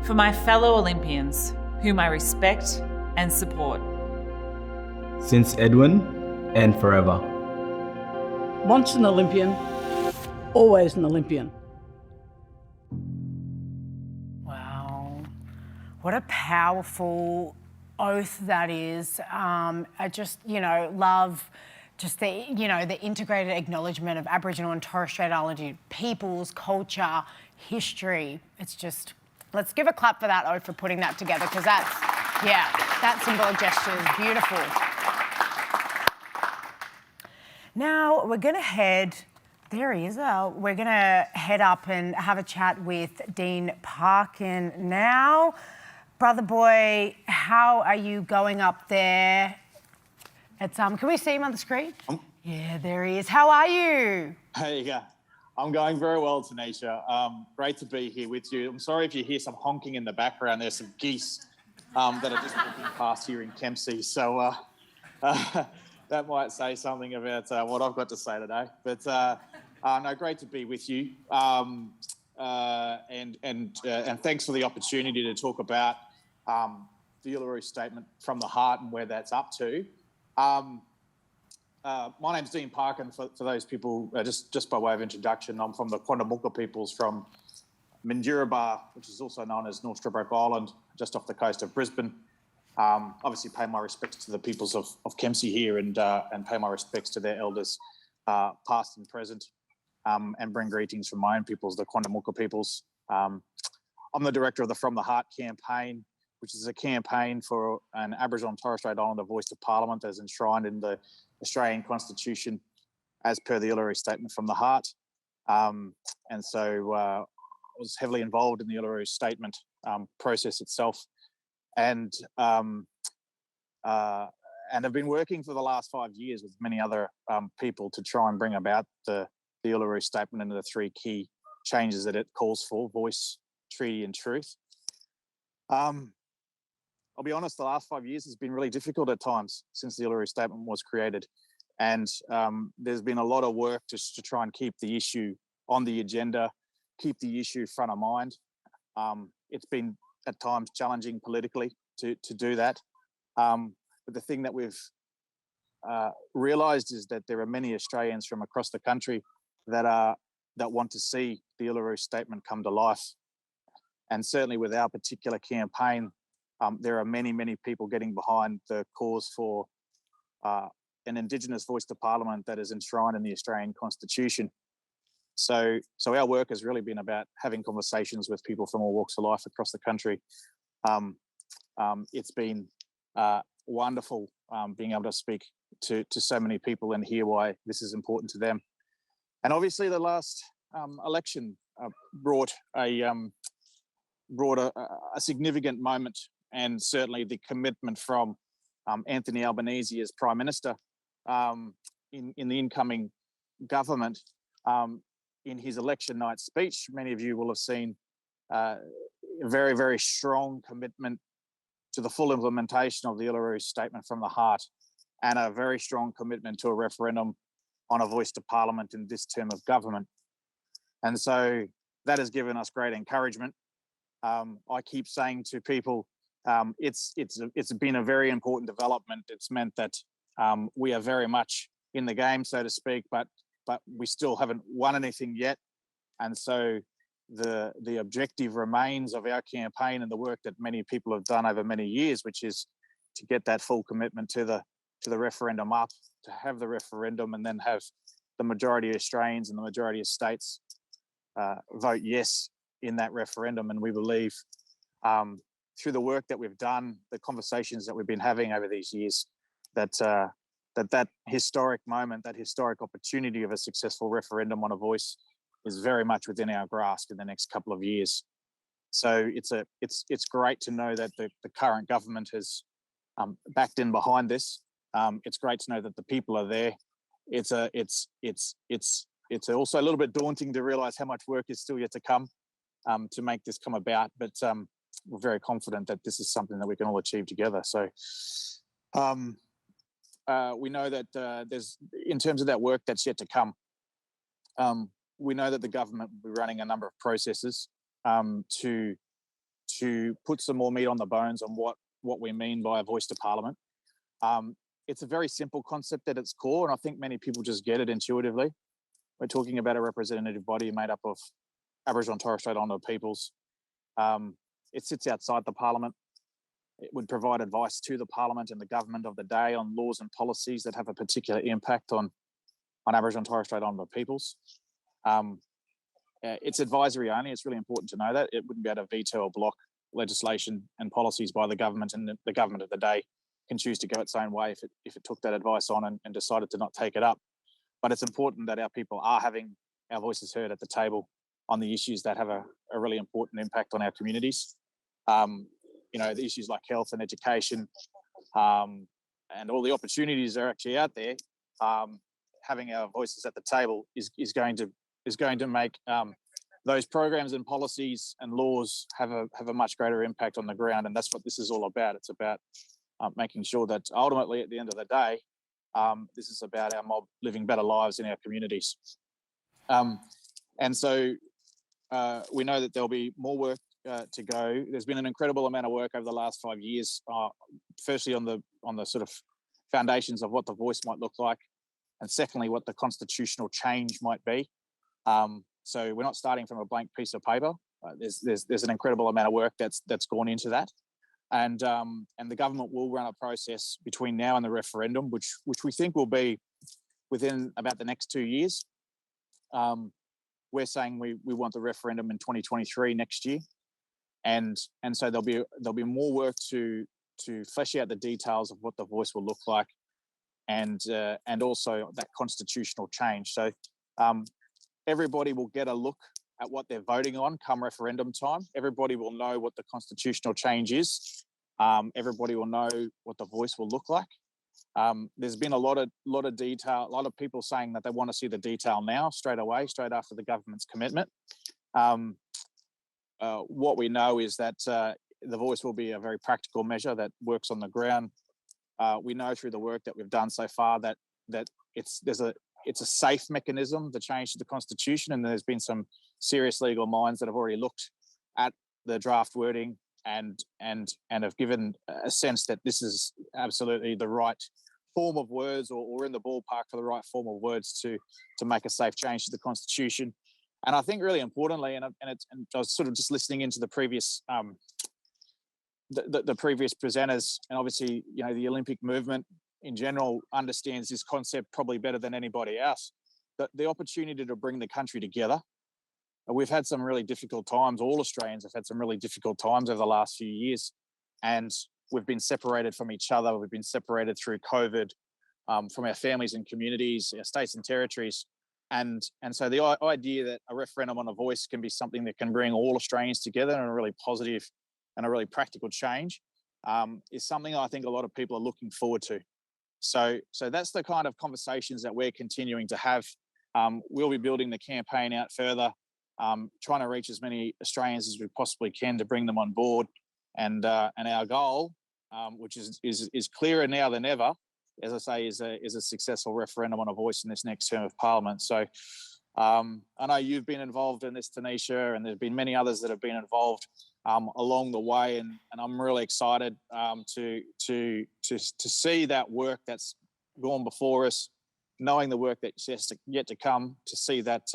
For my fellow Olympians, whom I respect and support. Since Edwin and forever. Once an Olympian, always an Olympian. Wow, what a powerful oath that is. I just, love just the, the integrated acknowledgement of Aboriginal and Torres Strait Islander peoples, culture, history. It's just, let's give a clap for that oath for putting that together, because that symbolic gesture is beautiful. Now we're going to head, there he is, we're going to head up and have a chat with Dean Parkin now. Brother boy, how are you going up there? It's, can we see him on the screen? Yeah, there he is. How are you? Hey, yeah, I'm going very well, Tanisha. Great to be here with you. I'm sorry if you hear some honking in the background. There's some geese that are just walking past here in Kempsey. So that might say something about what I've got to say today. But no, great to be with you. And thanks for the opportunity to talk about the Uluru Statement from the Heart and where that's up to. My name's Dean Parkin, for those people, just by way of introduction. I'm from the Quandamooka peoples from Minjerribah, which is also known as North Stradbroke Island, just off the coast of Brisbane. Obviously pay my respects to the peoples of Kempsey here and pay my respects to their elders, past and present, and bring greetings from my own peoples, the Quandamooka peoples. I'm the director of the From the Heart campaign, which is a campaign for an Aboriginal and Torres Strait Islander voice to Parliament as enshrined in the Australian Constitution as per the Uluru Statement from the Heart. And so I was heavily involved in the Uluru Statement process itself, and have been working for the last 5 years with many other people to try and bring about the Uluru Statement and the three key changes that it calls for: voice, treaty and truth. I'll be honest, the last 5 years has been really difficult at times since the Uluru Statement was created. And there's been a lot of work just to try and keep the issue on the agenda, keep the issue front of mind. It's been at times challenging politically to do that. But the thing that we've realised is that there are many Australians from across the country that want to see the Uluru Statement come to life. And certainly with our particular campaign, there are many, many people getting behind the cause for an Indigenous voice to Parliament that is enshrined in the Australian Constitution. So our work has really been about having conversations with people from all walks of life across the country. It's been wonderful being able to speak to so many people and hear why this is important to them. And obviously the last election brought a significant moment, and certainly the commitment from Anthony Albanese as Prime Minister in the incoming government. In his election night speech, many of you will have seen a very, very strong commitment to the full implementation of the Uluru Statement from the Heart, and a very strong commitment to a referendum on a voice to Parliament in this term of government. And so that has given us great encouragement. I keep saying to people, it's been a very important development. It's meant that we are very much in the game, so to speak, but we still haven't won anything yet. And so the objective remains of our campaign and the work that many people have done over many years, which is to get that full commitment to the referendum up, to have the referendum, and then have the majority of Australians and the majority of states vote yes in that referendum. And we believe through the work that we've done, the conversations that we've been having over these years, that historic moment, that historic opportunity of a successful referendum on a voice is very much within our grasp in the next couple of years. So it's great to know that the current government has backed in behind this. It's great to know that the people are there. It's also a little bit daunting to realise how much work is still yet to come to make this come about. But we're very confident that this is something that we can all achieve together. So we know that there's, in terms of that work that's yet to come, we know that the government will be running a number of processes to put some more meat on the bones on what we mean by a voice to Parliament. It's a very simple concept at its core, and I think many people just get it intuitively. We're talking about a representative body made up of Aboriginal and Torres Strait Islander peoples. It sits outside the Parliament. It would provide advice to the Parliament and the government of the day on laws and policies that have a particular impact on Aboriginal and Torres Strait Islander peoples. It's advisory only. It's really important to know that. It wouldn't be able to veto or block legislation and policies by the government, and the government of the day can choose to go its own way if it took that advice on and decided to not take it up. But it's important that our people are having our voices heard at the table on the issues that have a really important impact on our communities. The issues like health and education, and all the opportunities that are actually out there. Having our voices at the table is going to make those programs and policies and laws have a much greater impact on the ground, and that's what this is all about. It's about making sure that ultimately, at the end of the day, this is about our mob living better lives in our communities. And so we know that there'll be more work to go. There's been an incredible amount of work over the last 5 years. Firstly, on the sort of foundations of what the voice might look like, and secondly, what the constitutional change might be. So we're not starting from a blank piece of paper. There's an incredible amount of work that's gone into that, and the government will run a process between now and the referendum, which we think will be within about the next 2 years. We're saying we want the referendum in 2023 next year, and so there'll be more work to flesh out the details of what the voice will look like, and also that constitutional change. So everybody will get a look at what they're voting on come referendum time. Everybody will know what the constitutional change is. Everybody will know what the voice will look like. There's been a lot of detail, a lot of people saying that they want to see the detail now, straight away, straight after the government's commitment. What we know is that the voice will be a very practical measure that works on the ground. We know through the work that we've done so far that it's a safe mechanism, the change to the Constitution, and there's been some serious legal minds that have already looked at the draft wording and have given a sense that this is absolutely the right form of words, or in the ballpark for the right form of words to make a safe change to the Constitution. And I think really importantly, and I was sort of just listening into the previous the previous presenters, and obviously, you know, the Olympic movement in general understands this concept probably better than anybody else. The opportunity to bring the country together. We've had some really difficult times. All Australians have had some really difficult times over the last few years, and we've been separated from each other. We've been separated through COVID from our families and communities, our states and territories. And so the idea that a referendum on a voice can be something that can bring all Australians together in a really positive and a really practical change is something I think a lot of people are looking forward to. So that's the kind of conversations that we're continuing to have. We'll be building the campaign out further, trying to reach as many Australians as we possibly can to bring them on board. And our goal, which is clearer now than ever, as I say, is a successful referendum on a voice in this next term of Parliament. So I know you've been involved in this, Tanisha, and there's been many others that have been involved along the way, and I'm really excited to see that work that's gone before us, knowing the work that's yet to come, to see that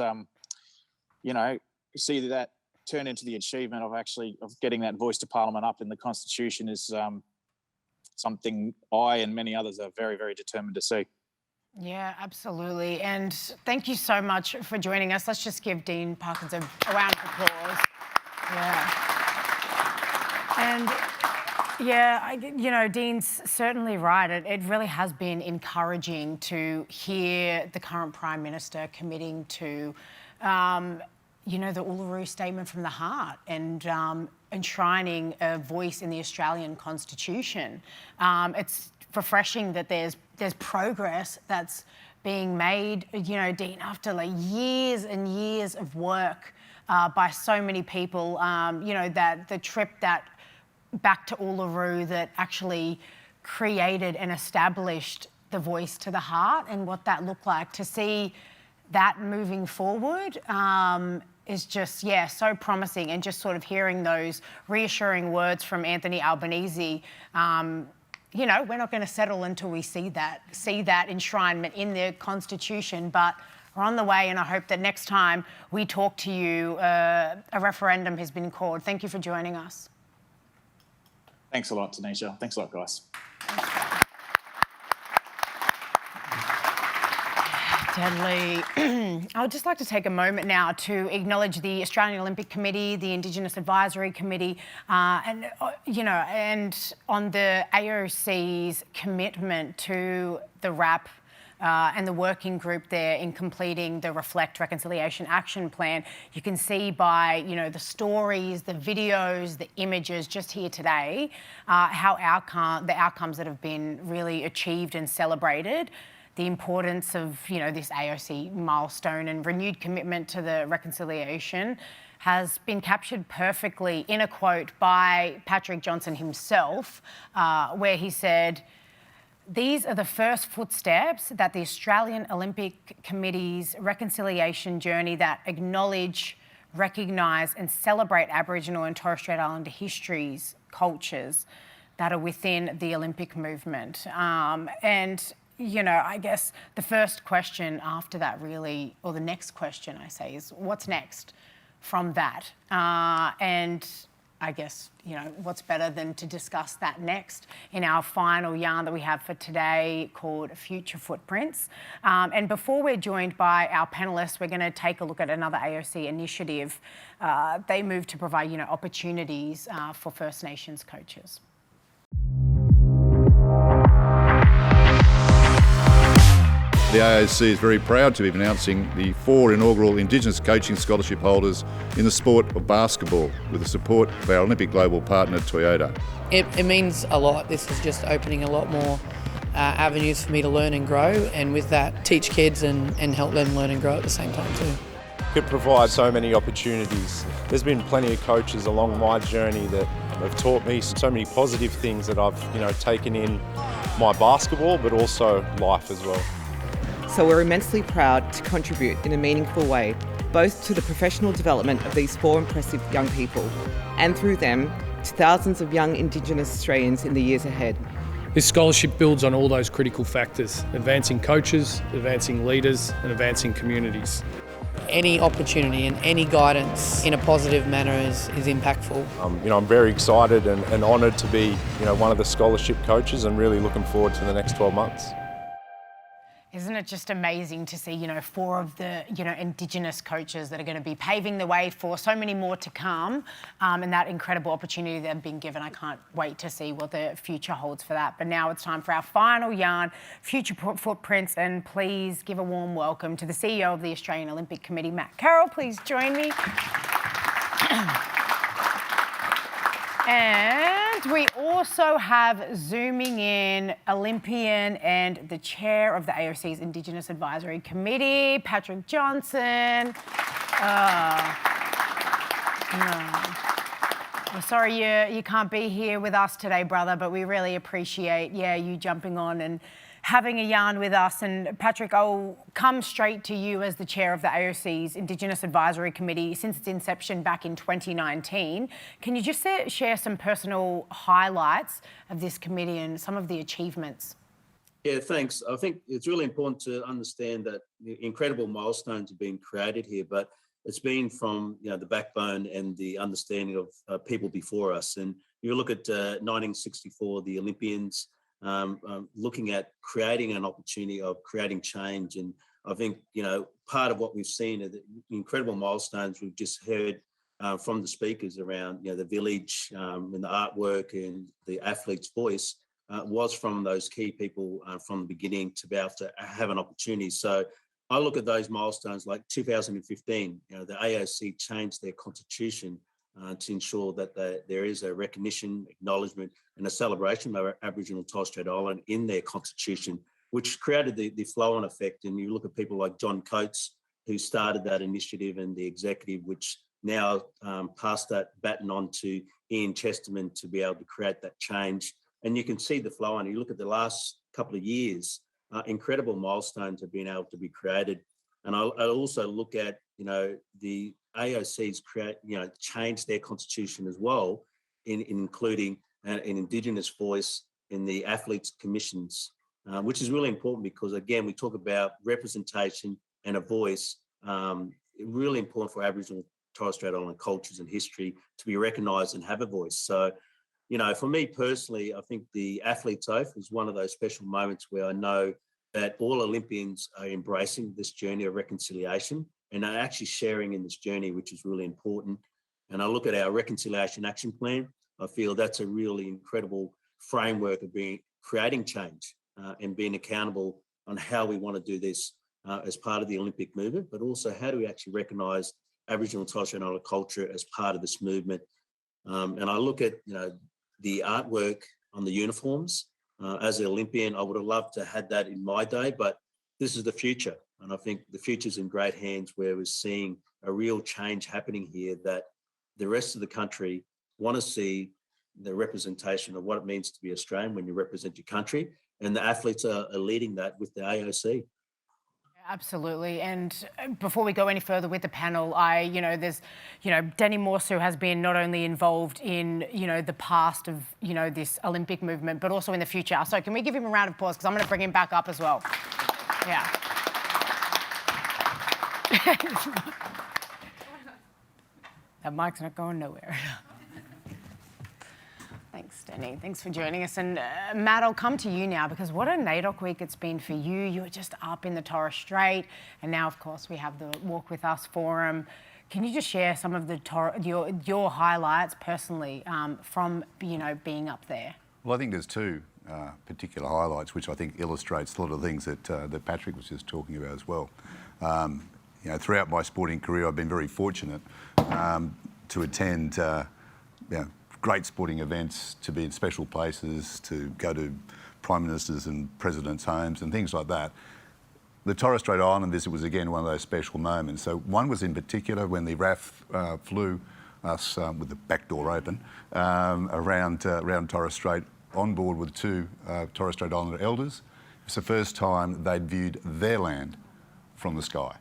see that turn into the achievement of getting that voice to Parliament up in the Constitution is something I and many others are very, very determined to see. Yeah, absolutely. And thank you so much for joining us. Let's just give Dean Parkin a round of applause. Yeah. And yeah, Dean's certainly right. It really has been encouraging to hear the current Prime Minister committing to, the Uluru Statement from the Heart and enshrining a voice in the Australian Constitution. It's refreshing that there's progress that's being made, Dean, after like years and years of work by so many people, that the trip that back to Uluru that actually created and established the voice to the heart and what that looked like. To see that moving forward is just, so promising. And just sort of hearing those reassuring words from Anthony Albanese, we're not going to settle until we see that enshrinement in the Constitution, but we're on the way, and I hope that next time we talk to you, a referendum has been called. Thank you for joining us. Thanks a lot, Tanisha. Thanks a lot, guys. Deadly. I would just like to take a moment now to acknowledge the Australian Olympic Committee, the Indigenous Advisory Committee, and on the AOC's commitment to the RAP and the working group there in completing the Reflect Reconciliation Action Plan. You can see by, the stories, the videos, the images just here today, how the outcomes that have been really achieved and celebrated. The importance of, this AOC milestone and renewed commitment to the reconciliation has been captured perfectly in a quote by Patrick Johnson himself, where he said, "These are the first footsteps that the Australian Olympic Committee's reconciliation journey that acknowledge, recognise and celebrate Aboriginal and Torres Strait Islander histories, cultures that are within the Olympic movement. And, you know, I guess the first question after that really, or the next question I say, is what's next from that? And I guess, you know, what's better than to discuss that next in our final yarn that we have for today called Future Footprints. And before we're joined by our panellists, we're going to take a look at another AOC initiative. They move to provide, you know, opportunities for First Nations coaches. The AOC is very proud to be announcing the 4 inaugural Indigenous coaching scholarship holders in the sport of basketball with the support of our Olympic global partner Toyota. It means a lot. This is just opening a lot more avenues for me to learn and grow, and with that teach kids and help them learn and grow at the same time too. It provides so many opportunities. There's been plenty of coaches along my journey that have taught me so many positive things that I've, you know, taken in my basketball but also life as well. So we're immensely proud to contribute in a meaningful way, both to the professional development of these 4 impressive young people, and through them, to thousands of young Indigenous Australians in the years ahead. This scholarship builds on all those critical factors: advancing coaches, advancing leaders, and advancing communities. Any opportunity and any guidance in a positive manner is impactful. You know, I'm very excited and honoured to be, you know, one of the scholarship coaches, and really looking forward to the next 12 months. Isn't it just amazing to see, you know, 4 of the, you know, Indigenous coaches that are going to be paving the way for so many more to come, and that incredible opportunity they've been given. I can't wait to see what the future holds for that. But now it's time for our final yarn, Future Footprints, and please give a warm welcome to the CEO of the Australian Olympic Committee, Matt Carroll. Please join me. And we also have zooming in Olympian and the chair of the AOC's Indigenous Advisory Committee, Patrick Johnson. I'm sorry you can't be here with us today, brother, but we really appreciate, you jumping on and having a yarn with us. And Patrick, I'll come straight to you as the chair of the AOC's Indigenous Advisory Committee since its inception back in 2019. Can you just share some personal highlights of this committee and some of the achievements? Yeah, thanks. I think it's really important to understand that the incredible milestones have been created here, but it's been from, you know, the backbone and the understanding of people before us. And you look at 1964, the Olympians, looking at creating an opportunity of creating change. And I think, you know, part of what we've seen are the incredible milestones we've just heard from the speakers around, you know, the village and the artwork and the athlete's voice was from those key people from the beginning to be able to have an opportunity. So I look at those milestones like 2015, you know, the AOC changed their constitution to ensure that there is a recognition, acknowledgement and a celebration of Aboriginal and Torres Strait Islander in their constitution, which created the flow-on effect. And you look at people like John Coates, who started that initiative, and the executive, which now passed that baton on to Ian Chesterman to be able to create that change. And you can see the flow on. You look at the last couple of years, incredible milestones have been able to be created. And I also look at, you know, the AOC's changed their constitution as well, in including an Indigenous voice in the athletes commissions, which is really important because, again, we talk about representation and a voice, really important for Aboriginal Torres Strait Islander cultures and history to be recognised and have a voice. So, you know, for me personally, I think the athlete's oath is one of those special moments where I know that all Olympians are embracing this journey of reconciliation and are actually sharing in this journey, which is really important. And I look at our Reconciliation Action Plan, I feel that's a really incredible framework of creating change and being accountable on how we want to do this as part of the Olympic movement, but also how do we actually recognise Aboriginal and Torres Strait Islander culture as part of this movement. And I look at, you know, the artwork on the uniforms. As an Olympian, I would have loved to have had that in my day, but this is the future. And I think the future's in great hands, where we're seeing a real change happening here, that the rest of the country want to see the representation of what it means to be Australian when you represent your country. And the athletes are leading that with the AOC. Absolutely. And before we go any further with the panel, Danny Morseu has been not only involved in, the past of, this Olympic movement, but also in the future. So can we give him a round of applause? Because I'm going to bring him back up as well. Yeah. That mic's not going nowhere. Thanks, Danny. Thanks for joining us. And Matt, I'll come to you now because what a NAIDOC week it's been for you. You were just up in the Torres Strait, and now, of course, we have the Walk With Us forum. Can you just share some of the your highlights personally from being up there? Well, I think there's two particular highlights, which I think illustrates a lot of things that Patrick was just talking about as well. Throughout my sporting career, I've been very fortunate to attend great sporting events, to be in special places, to go to Prime Ministers and Presidents' homes and things like that. The Torres Strait Island visit was again one of those special moments. So one was in particular when the RAF flew us with the back door open around Torres Strait on board with two Torres Strait Islander elders. It's the first time they'd viewed their land from the sky.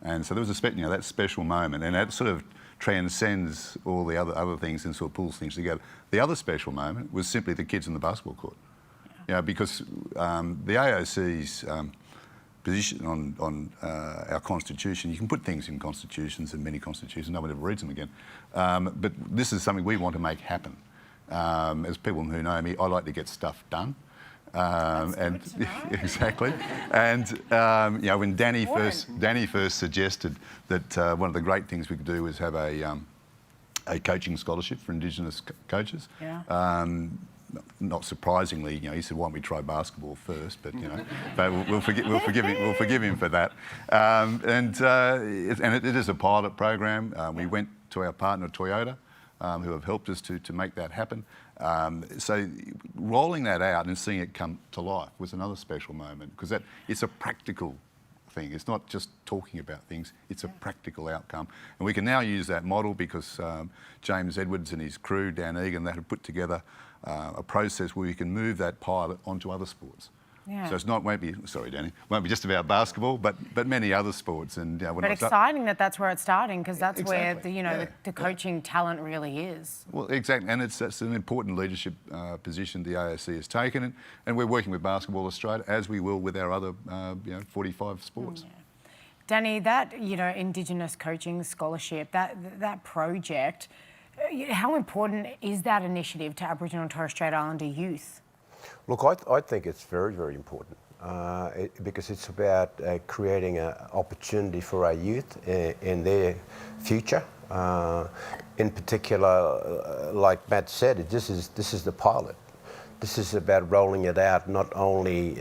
And so there was that special moment, and that sort of transcends all the other things and sort of pulls things together. The other special moment was simply the kids in the basketball court. Because the AOC's position on our constitution, you can put things in constitutions and many constitutions, no one ever reads them again. But this is something we want to make happen. As people who know me, I like to get stuff done. Exactly. And when Danny first suggested that one of the great things we could do was have a coaching scholarship for Indigenous coaches. Yeah. Not surprisingly, he said, "Why don't we try basketball first?" But but we'll forgive him for that. And it is a pilot program. We went to our partner Toyota, who have helped us to make that happen. So rolling that out and seeing it come to life was another special moment because it's a practical thing. It's not just talking about things, it's a practical outcome. And we can now use that model because James Edwards and his crew down Egan, they have put together a process where we can move that pilot onto other sports. Yeah. So won't be just about basketball, but many other sports. And but exciting that's where it's starting because that's where the coaching talent really is. Well, exactly, and that's an important leadership position the AOC has taken, and we're working with Basketball Australia as we will with our other 45 sports. Yeah. Danny, that Indigenous coaching scholarship, that project, how important is that initiative to Aboriginal and Torres Strait Islander youth? Look, I think it's very, very important because it's about creating an opportunity for our youth in their future. In particular, like Matt said, this is the pilot. This is about rolling it out not only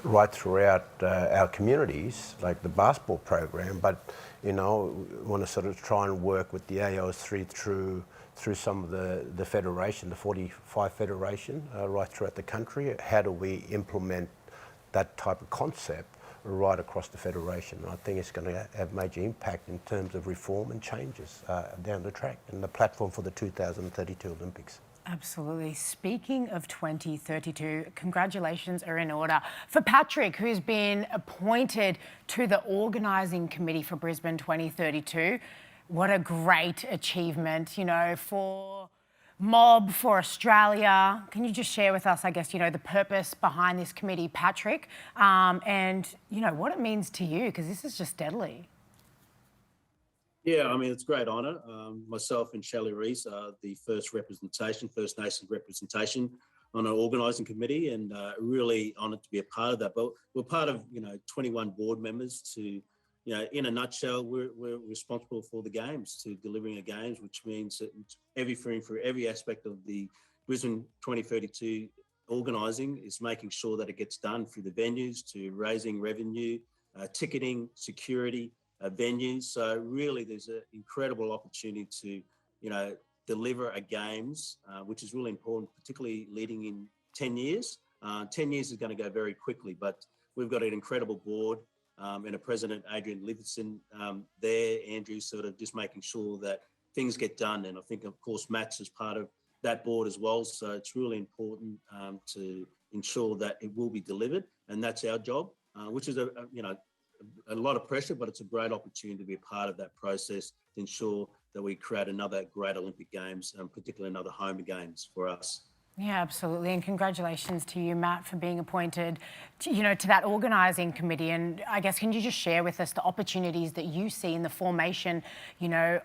right throughout our communities, like the basketball program, but we want to sort of try and work with the AO3 through some of the federation, the 45 federation, right throughout the country. How do we implement that type of concept right across the federation? I think it's going to have major impact in terms of reform and changes down the track and the platform for the 2032 Olympics. Absolutely. Speaking of 2032, congratulations are in order for Patrick, who's been appointed to the organising committee for Brisbane 2032. What a great achievement, for Mob, for Australia. Can you just share with us, I guess, the purpose behind this committee, Patrick, and, what it means to you, because this is just deadly. Yeah, I mean, it's a great honour. Myself and Shelley Rees are the First Nations representation on our organising committee, and really honoured to be a part of that. But we're part of, 21 board members to, in a nutshell, we're responsible for the games, to delivering the games, which means that for every aspect of the Brisbane 2032 organising is making sure that it gets done through the venues, to raising revenue, ticketing, security, venues. So really there's an incredible opportunity to, deliver a games, which is really important, particularly leading in 10 years. 10 years is going to go very quickly, but we've got an incredible board and a president, Adrian Livingston, there, Andrew, sort of just making sure that things get done. And I think, of course, Matt's is part of that board as well. So it's really important to ensure that it will be delivered. And that's our job. which is a lot of pressure, but it's a great opportunity to be a part of that process to ensure that we create another great Olympic Games, and particularly another home games for us. Yeah, absolutely. And congratulations to you, Matt, for being appointed to that organising committee. And I guess, can you just share with us the opportunities that you see in the formation,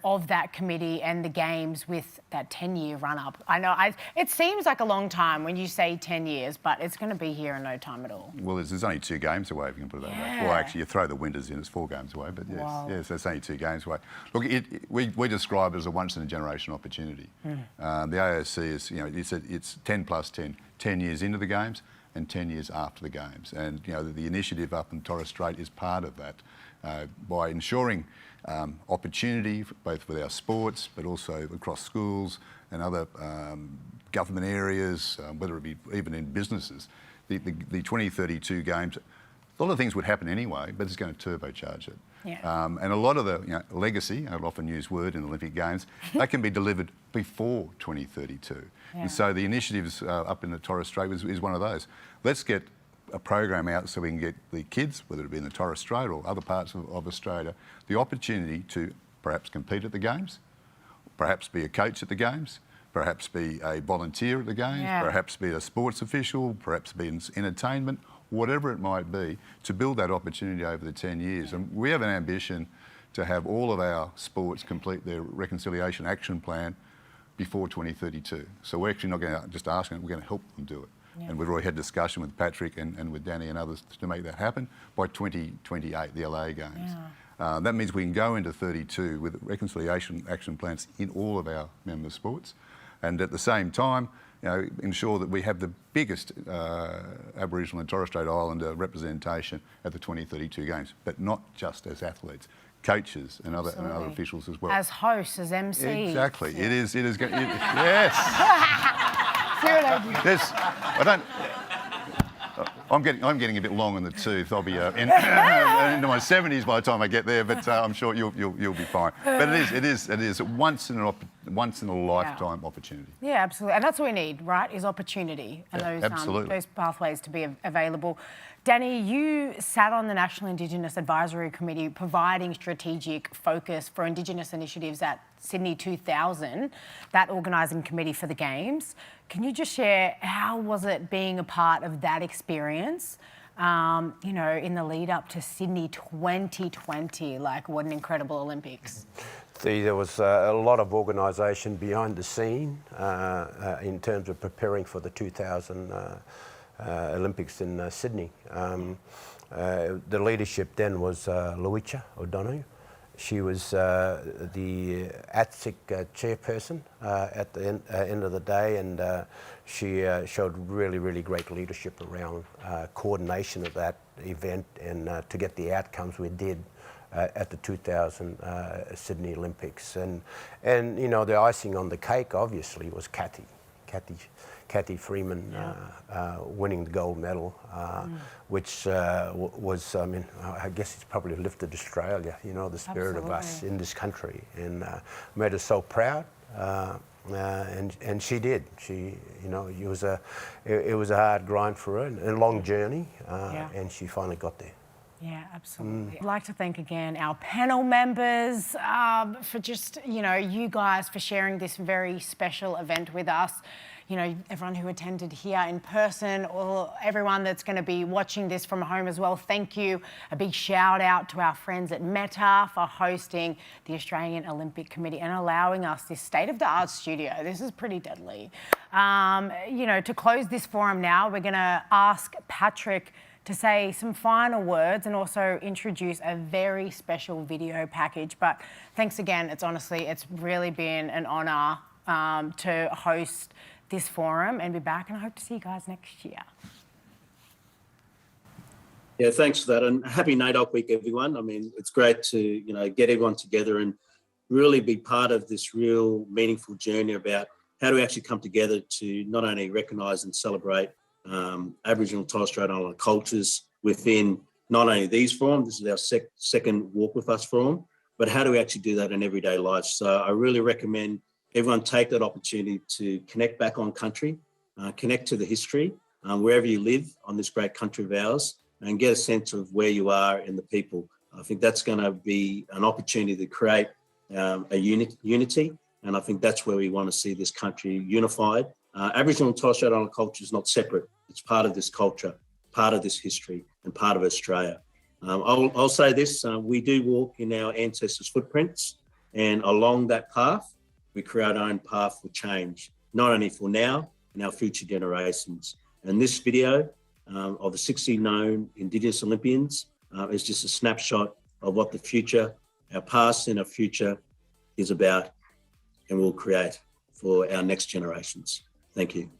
of that committee and the games with that 10-year run-up? I know it seems like a long time when you say 10 years, but it's going to be here in no time at all. Well, there's only 2 games away, if you can put it that way. Well, actually, you throw the winters in, it's 4 games away, but yes, Wow. yes, that's only 2 games away. Look, we describe it as a once-in-a-generation opportunity. The AOC is, it's 10 plus 10, 10 years into the games and 10 years after the games. And, the initiative up in Torres Strait is part of that by ensuring opportunity both with our sports, but also across schools and other government areas, whether it be even in businesses. The 2032 games, a lot of things would happen anyway, but it's going to turbocharge it. Yeah. And a lot of the legacy, I'll often use word in Olympic Games, that can be delivered before 2032. Yeah. And so the initiatives up in the Torres Strait is one of those. Let's get a program out so we can get the kids, whether it be in the Torres Strait or other parts of Australia, the opportunity to perhaps compete at the Games, perhaps be a coach at the Games, perhaps be a volunteer at the Games, perhaps be a sports official, perhaps be in entertainment, whatever it might be, to build that opportunity over the 10 years. And we have an ambition to have all of our sports complete their reconciliation action plan before 2032. So we're actually not going to just ask them, we're going to help them do it. Yeah. And we've already had discussion with Patrick and with Danny and others to make that happen by 2028, the LA Games. Yeah. That means we can go into 32 with reconciliation action plans in all of our member sports, and at the same time, ensure that we have the biggest Aboriginal and Torres Strait Islander representation at the 2032 Games, but not just as athletes, coaches and other officials as well. As hosts, as MCs. Exactly. Yeah. It is yes. I'm getting a bit long in the tooth. I'll be into my 70s by the time I get there, but I'm sure you'll be fine. But it is once in a lifetime opportunity. Yeah, absolutely, and that's what we need, right? Is opportunity and those pathways to be available. Danny, you sat on the National Indigenous Advisory Committee providing strategic focus for Indigenous initiatives at Sydney 2000, that organising committee for the Games. Can you just share how was it being a part of that experience, in the lead up to Sydney 2020? Like, what an incredible Olympics. There was a lot of organisation behind the scene in terms of preparing for the 2000 Olympics in Sydney. The leadership then was Luicha O'Donoghue. She was the ATSIC chairperson at the end of the day, and she showed really, really great leadership around coordination of that event and to get the outcomes we did at the 2000 Sydney Olympics. And the icing on the cake obviously was Kathy Freeman winning the gold medal, which was, I guess it's probably lifted Australia, the spirit of us in this country, and made us so proud. And she did. It was a hard grind for her and a long journey, and she finally got there. Yeah, absolutely. I'd like to thank again our panel members for just, you guys for sharing this very special event with us. Everyone who attended here in person, or everyone that's going to be watching this from home as well, thank you. A big shout out to our friends at Meta for hosting the Australian Olympic Committee and allowing us this state-of-the-art studio. This is pretty deadly. To close this forum now, we're going to ask Patrick to say some final words and also introduce a very special video package. But thanks again. It's really been an honour to host this forum and be back, and I hope to see you guys next year. Yeah, thanks for that, and happy NAIDOC week, everyone. It's great to get everyone together and really be part of this real meaningful journey about how do we actually come together to not only recognise and celebrate Aboriginal and Torres Strait Islander cultures within not only these forums, this is our second Walk With Us forum, but how do we actually do that in everyday life? So I really recommend everyone take that opportunity to connect back on country, connect to the history, wherever you live on this great country of ours, and get a sense of where you are in the people. I think that's going to be an opportunity to create a unity, and I think that's where we want to see this country unified. Aboriginal and Torres Strait Islander culture is not separate. It's part of this culture, part of this history, and part of Australia. I'll say this, we do walk in our ancestors' footprints, and along that path, we create our own path for change, not only for now, and our future generations. And this video of the 60 known Indigenous Olympians is just a snapshot of what the future, our past and our future is about, and will create for our next generations. Thank you.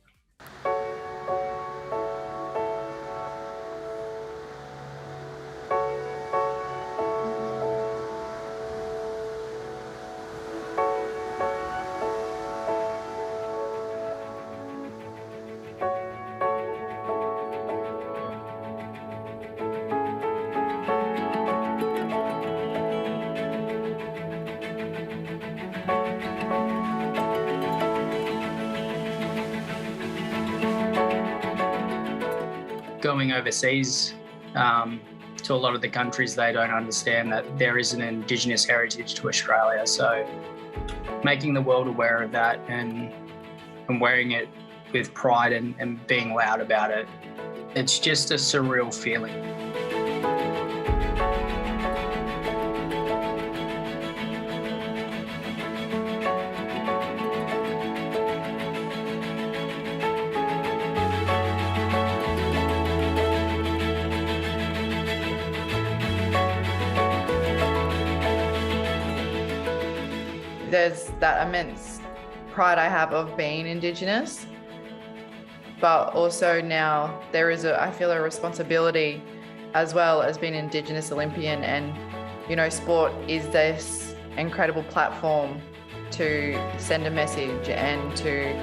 Going overseas to a lot of the countries, they don't understand that there is an Indigenous heritage to Australia. So making the world aware of that and wearing it with pride and being loud about it, it's just a surreal feeling. There's that immense pride I have of being Indigenous, but also now there is I feel a responsibility as well as being Indigenous Olympian, and sport is this incredible platform to send a message and to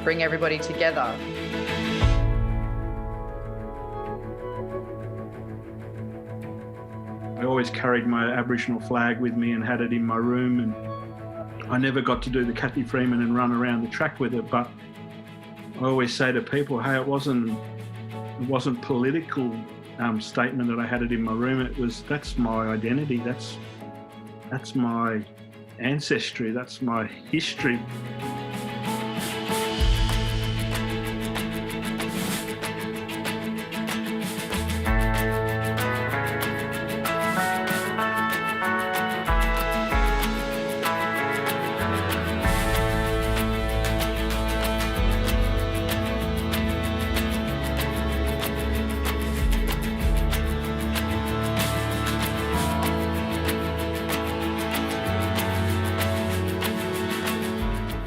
bring everybody together. I always carried my Aboriginal flag with me and had it in my room, and I never got to do the Kathy Freeman and run around the track with it, but I always say to people, hey, it wasn't political statement that I had it in my room. That's my identity. That's my ancestry. That's my history.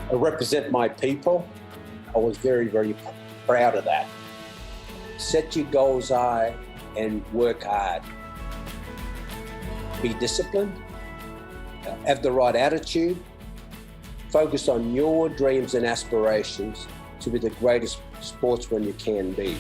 I represent my people. I was very, very proud of that. Set your goals high and work hard. Be disciplined, have the right attitude, focus on your dreams and aspirations to be the greatest sportsman you can be.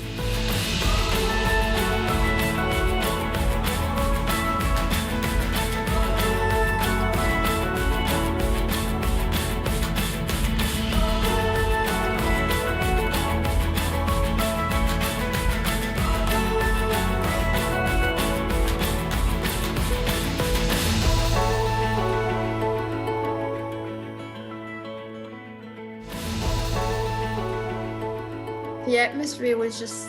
The atmosphere was just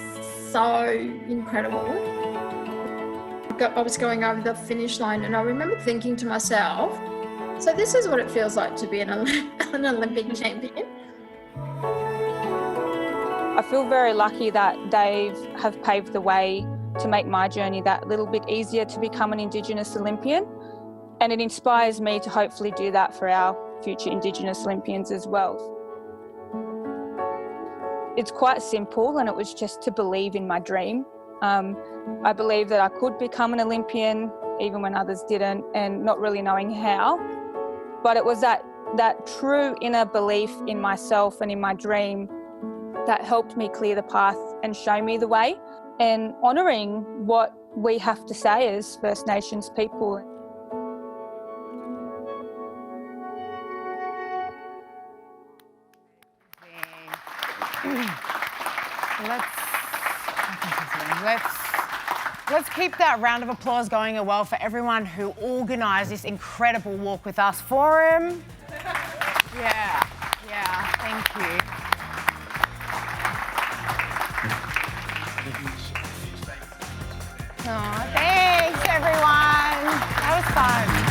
so incredible. I was going over the finish line and I remember thinking to myself, so this is what it feels like to be an Olympic champion. I feel very lucky that Dave have paved the way to make my journey that little bit easier to become an Indigenous Olympian. And it inspires me to hopefully do that for our future Indigenous Olympians as well. It's quite simple, and it was just to believe in my dream. I believed that I could become an Olympian even when others didn't, and not really knowing how. But it was that true inner belief in myself and in my dream that helped me clear the path and show me the way, and honouring what we have to say as First Nations people. Let's keep that round of applause going as well for everyone who organised this incredible Walk With Us forum. Yeah, thank you. Oh, thanks, everyone. That was fun.